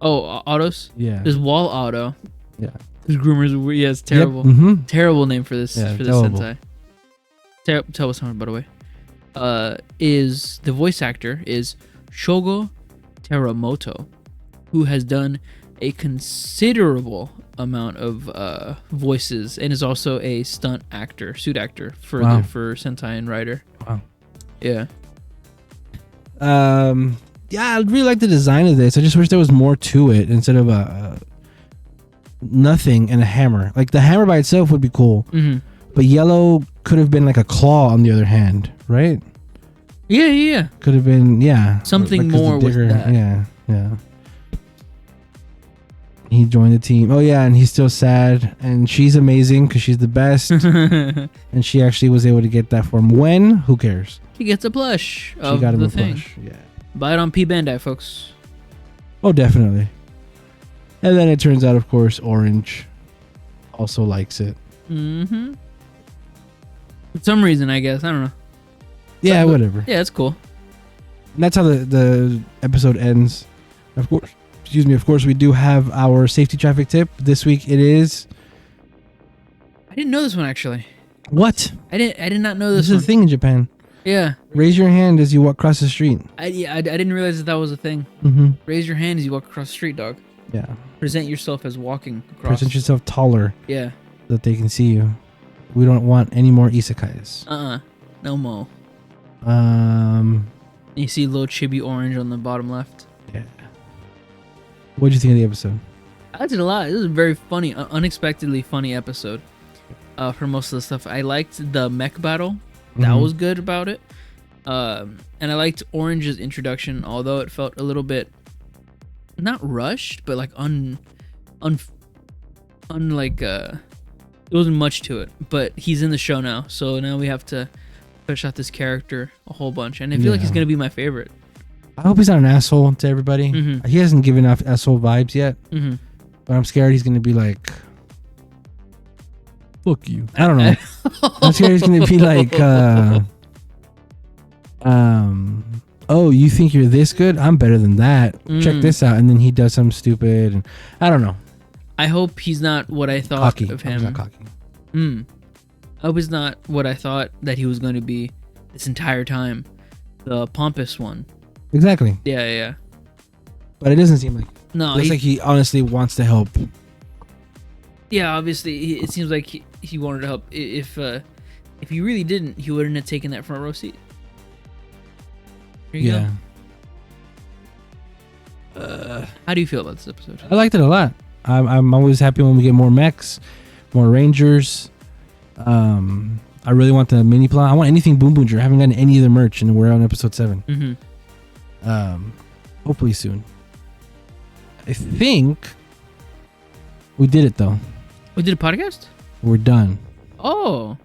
S2: Oh, Autos.
S1: Yeah.
S2: There's Wall Auto.
S1: Yeah.
S2: His groomer's weird. Yeah, it's terrible.
S1: Yep.
S2: Terrible name for this
S1: terrible.
S2: Sentai. Tell us something, by the way. Is the voice actor is Shogo Teramoto, who has done a considerable amount of voices and is also a suit actor for Sentai and Rider.
S1: Wow.
S2: Yeah.
S1: Yeah, I really like the design of this. I just wish there was more to it instead of a nothing and a hammer. Like the hammer by itself would be cool, but yellow could have been like a claw on the other hand, right?
S2: Yeah.
S1: Could have been
S2: something
S1: like,
S2: more with that.
S1: Yeah. He joined the team. Oh yeah, and he's still sad, and she's amazing because she's the best, and she actually was able to get that for him. When? Who cares?
S2: He gets a plush.
S1: She got him a plush. Yeah.
S2: Buy it on P Bandai, folks.
S1: Oh, definitely. And then it turns out, of course, Orange also likes it.
S2: For some reason, I guess. I don't know.
S1: Yeah, whatever.
S2: Yeah, it's cool.
S1: And that's how the episode ends. Of course. Excuse me. Of course, we do have our safety traffic tip. This week it is.
S2: I didn't know this one, actually.
S1: What?
S2: I did not know this
S1: is a thing in Japan. Yeah. Raise your hand as you walk across the street.
S2: I didn't realize that was a thing. Raise your hand as you walk across the street, dog.
S1: Yeah.
S2: Present yourself as walking across.
S1: Present yourself taller.
S2: Yeah.
S1: So that they can see you. We don't want any more isekais.
S2: No more. You see little chibi orange on the bottom left.
S1: Yeah. What did you think of the episode?
S2: I liked it a lot. It was a very funny, unexpectedly funny episode. For most of the stuff, I liked the mech battle. That was good about it. And I liked Orange's introduction, although it felt a little bit not rushed, but like unlike there wasn't much to it. But he's in the show now, so now we have to push out this character a whole bunch, and I feel like he's gonna be my favorite.
S1: I hope he's not an asshole to everybody.
S2: Mm-hmm.
S1: He hasn't given off asshole vibes yet,
S2: Mm-hmm.
S1: but I'm scared he's gonna be like, "Fuck you." I don't know. I'm scared he's gonna be like, "Oh, you think you're this good? I'm better than that. Check this out." And then he does something stupid, and I don't know.
S2: I hope he's not what I thought
S1: Cocky.
S2: of him.
S1: Not cocky.
S2: I hope he's not what I thought that he was going to be this entire time. The pompous one.
S1: Exactly.
S2: Yeah.
S1: But it doesn't seem like.
S2: No,
S1: Looks like he honestly wants to help.
S2: Yeah, obviously, it seems like he wanted to help. If he really didn't, he wouldn't have taken that front row seat. Here you go. How do you feel about this episode?
S1: I liked it a lot. I'm always happy when we get more mechs, more rangers. I really want the mini plot. I want anything Boonboomger. I haven't gotten any of the merch, and we're on episode 7.
S2: Mm-hmm.
S1: Hopefully soon. I think we did it though.
S2: We did a podcast?
S1: We're done.
S2: Oh,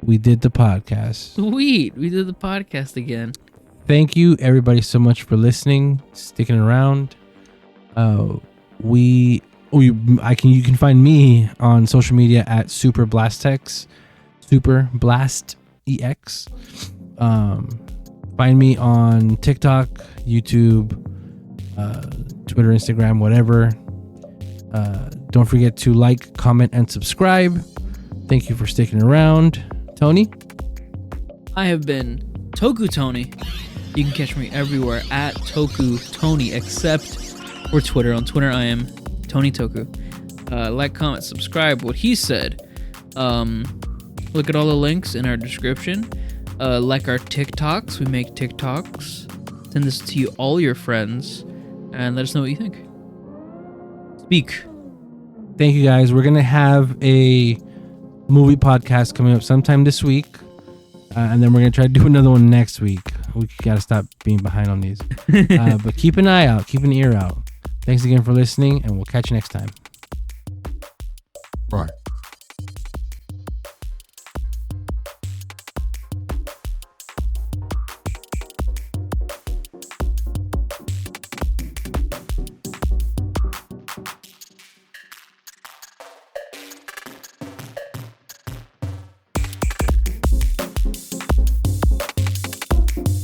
S1: We did the podcast.
S2: sweet. We did the podcast again.
S1: Thank you everybody so much for listening, sticking around. You can find me on social media at SuperBlastEx, SuperBlastEx. Find me on TikTok, YouTube, Twitter, Instagram, whatever. Don't forget to like, comment, and subscribe. Thank you for sticking around. Tony?
S2: I have been Toku Tony. You can catch me everywhere at Toku Tony, except for Twitter. On Twitter, I am Tony Toku. Like, comment, subscribe. What he said. Look at all the links in our description. Like our TikToks. We make TikToks. Send this to all your friends, and let us know what you think. Speak.
S1: Thank you guys. We're going to have a movie podcast coming up sometime this week. And then we're going to try to do another one next week. We got to stop being behind on these. But keep an eye out. Keep an ear out. Thanks again for listening, and we'll catch you next time.
S3: Right.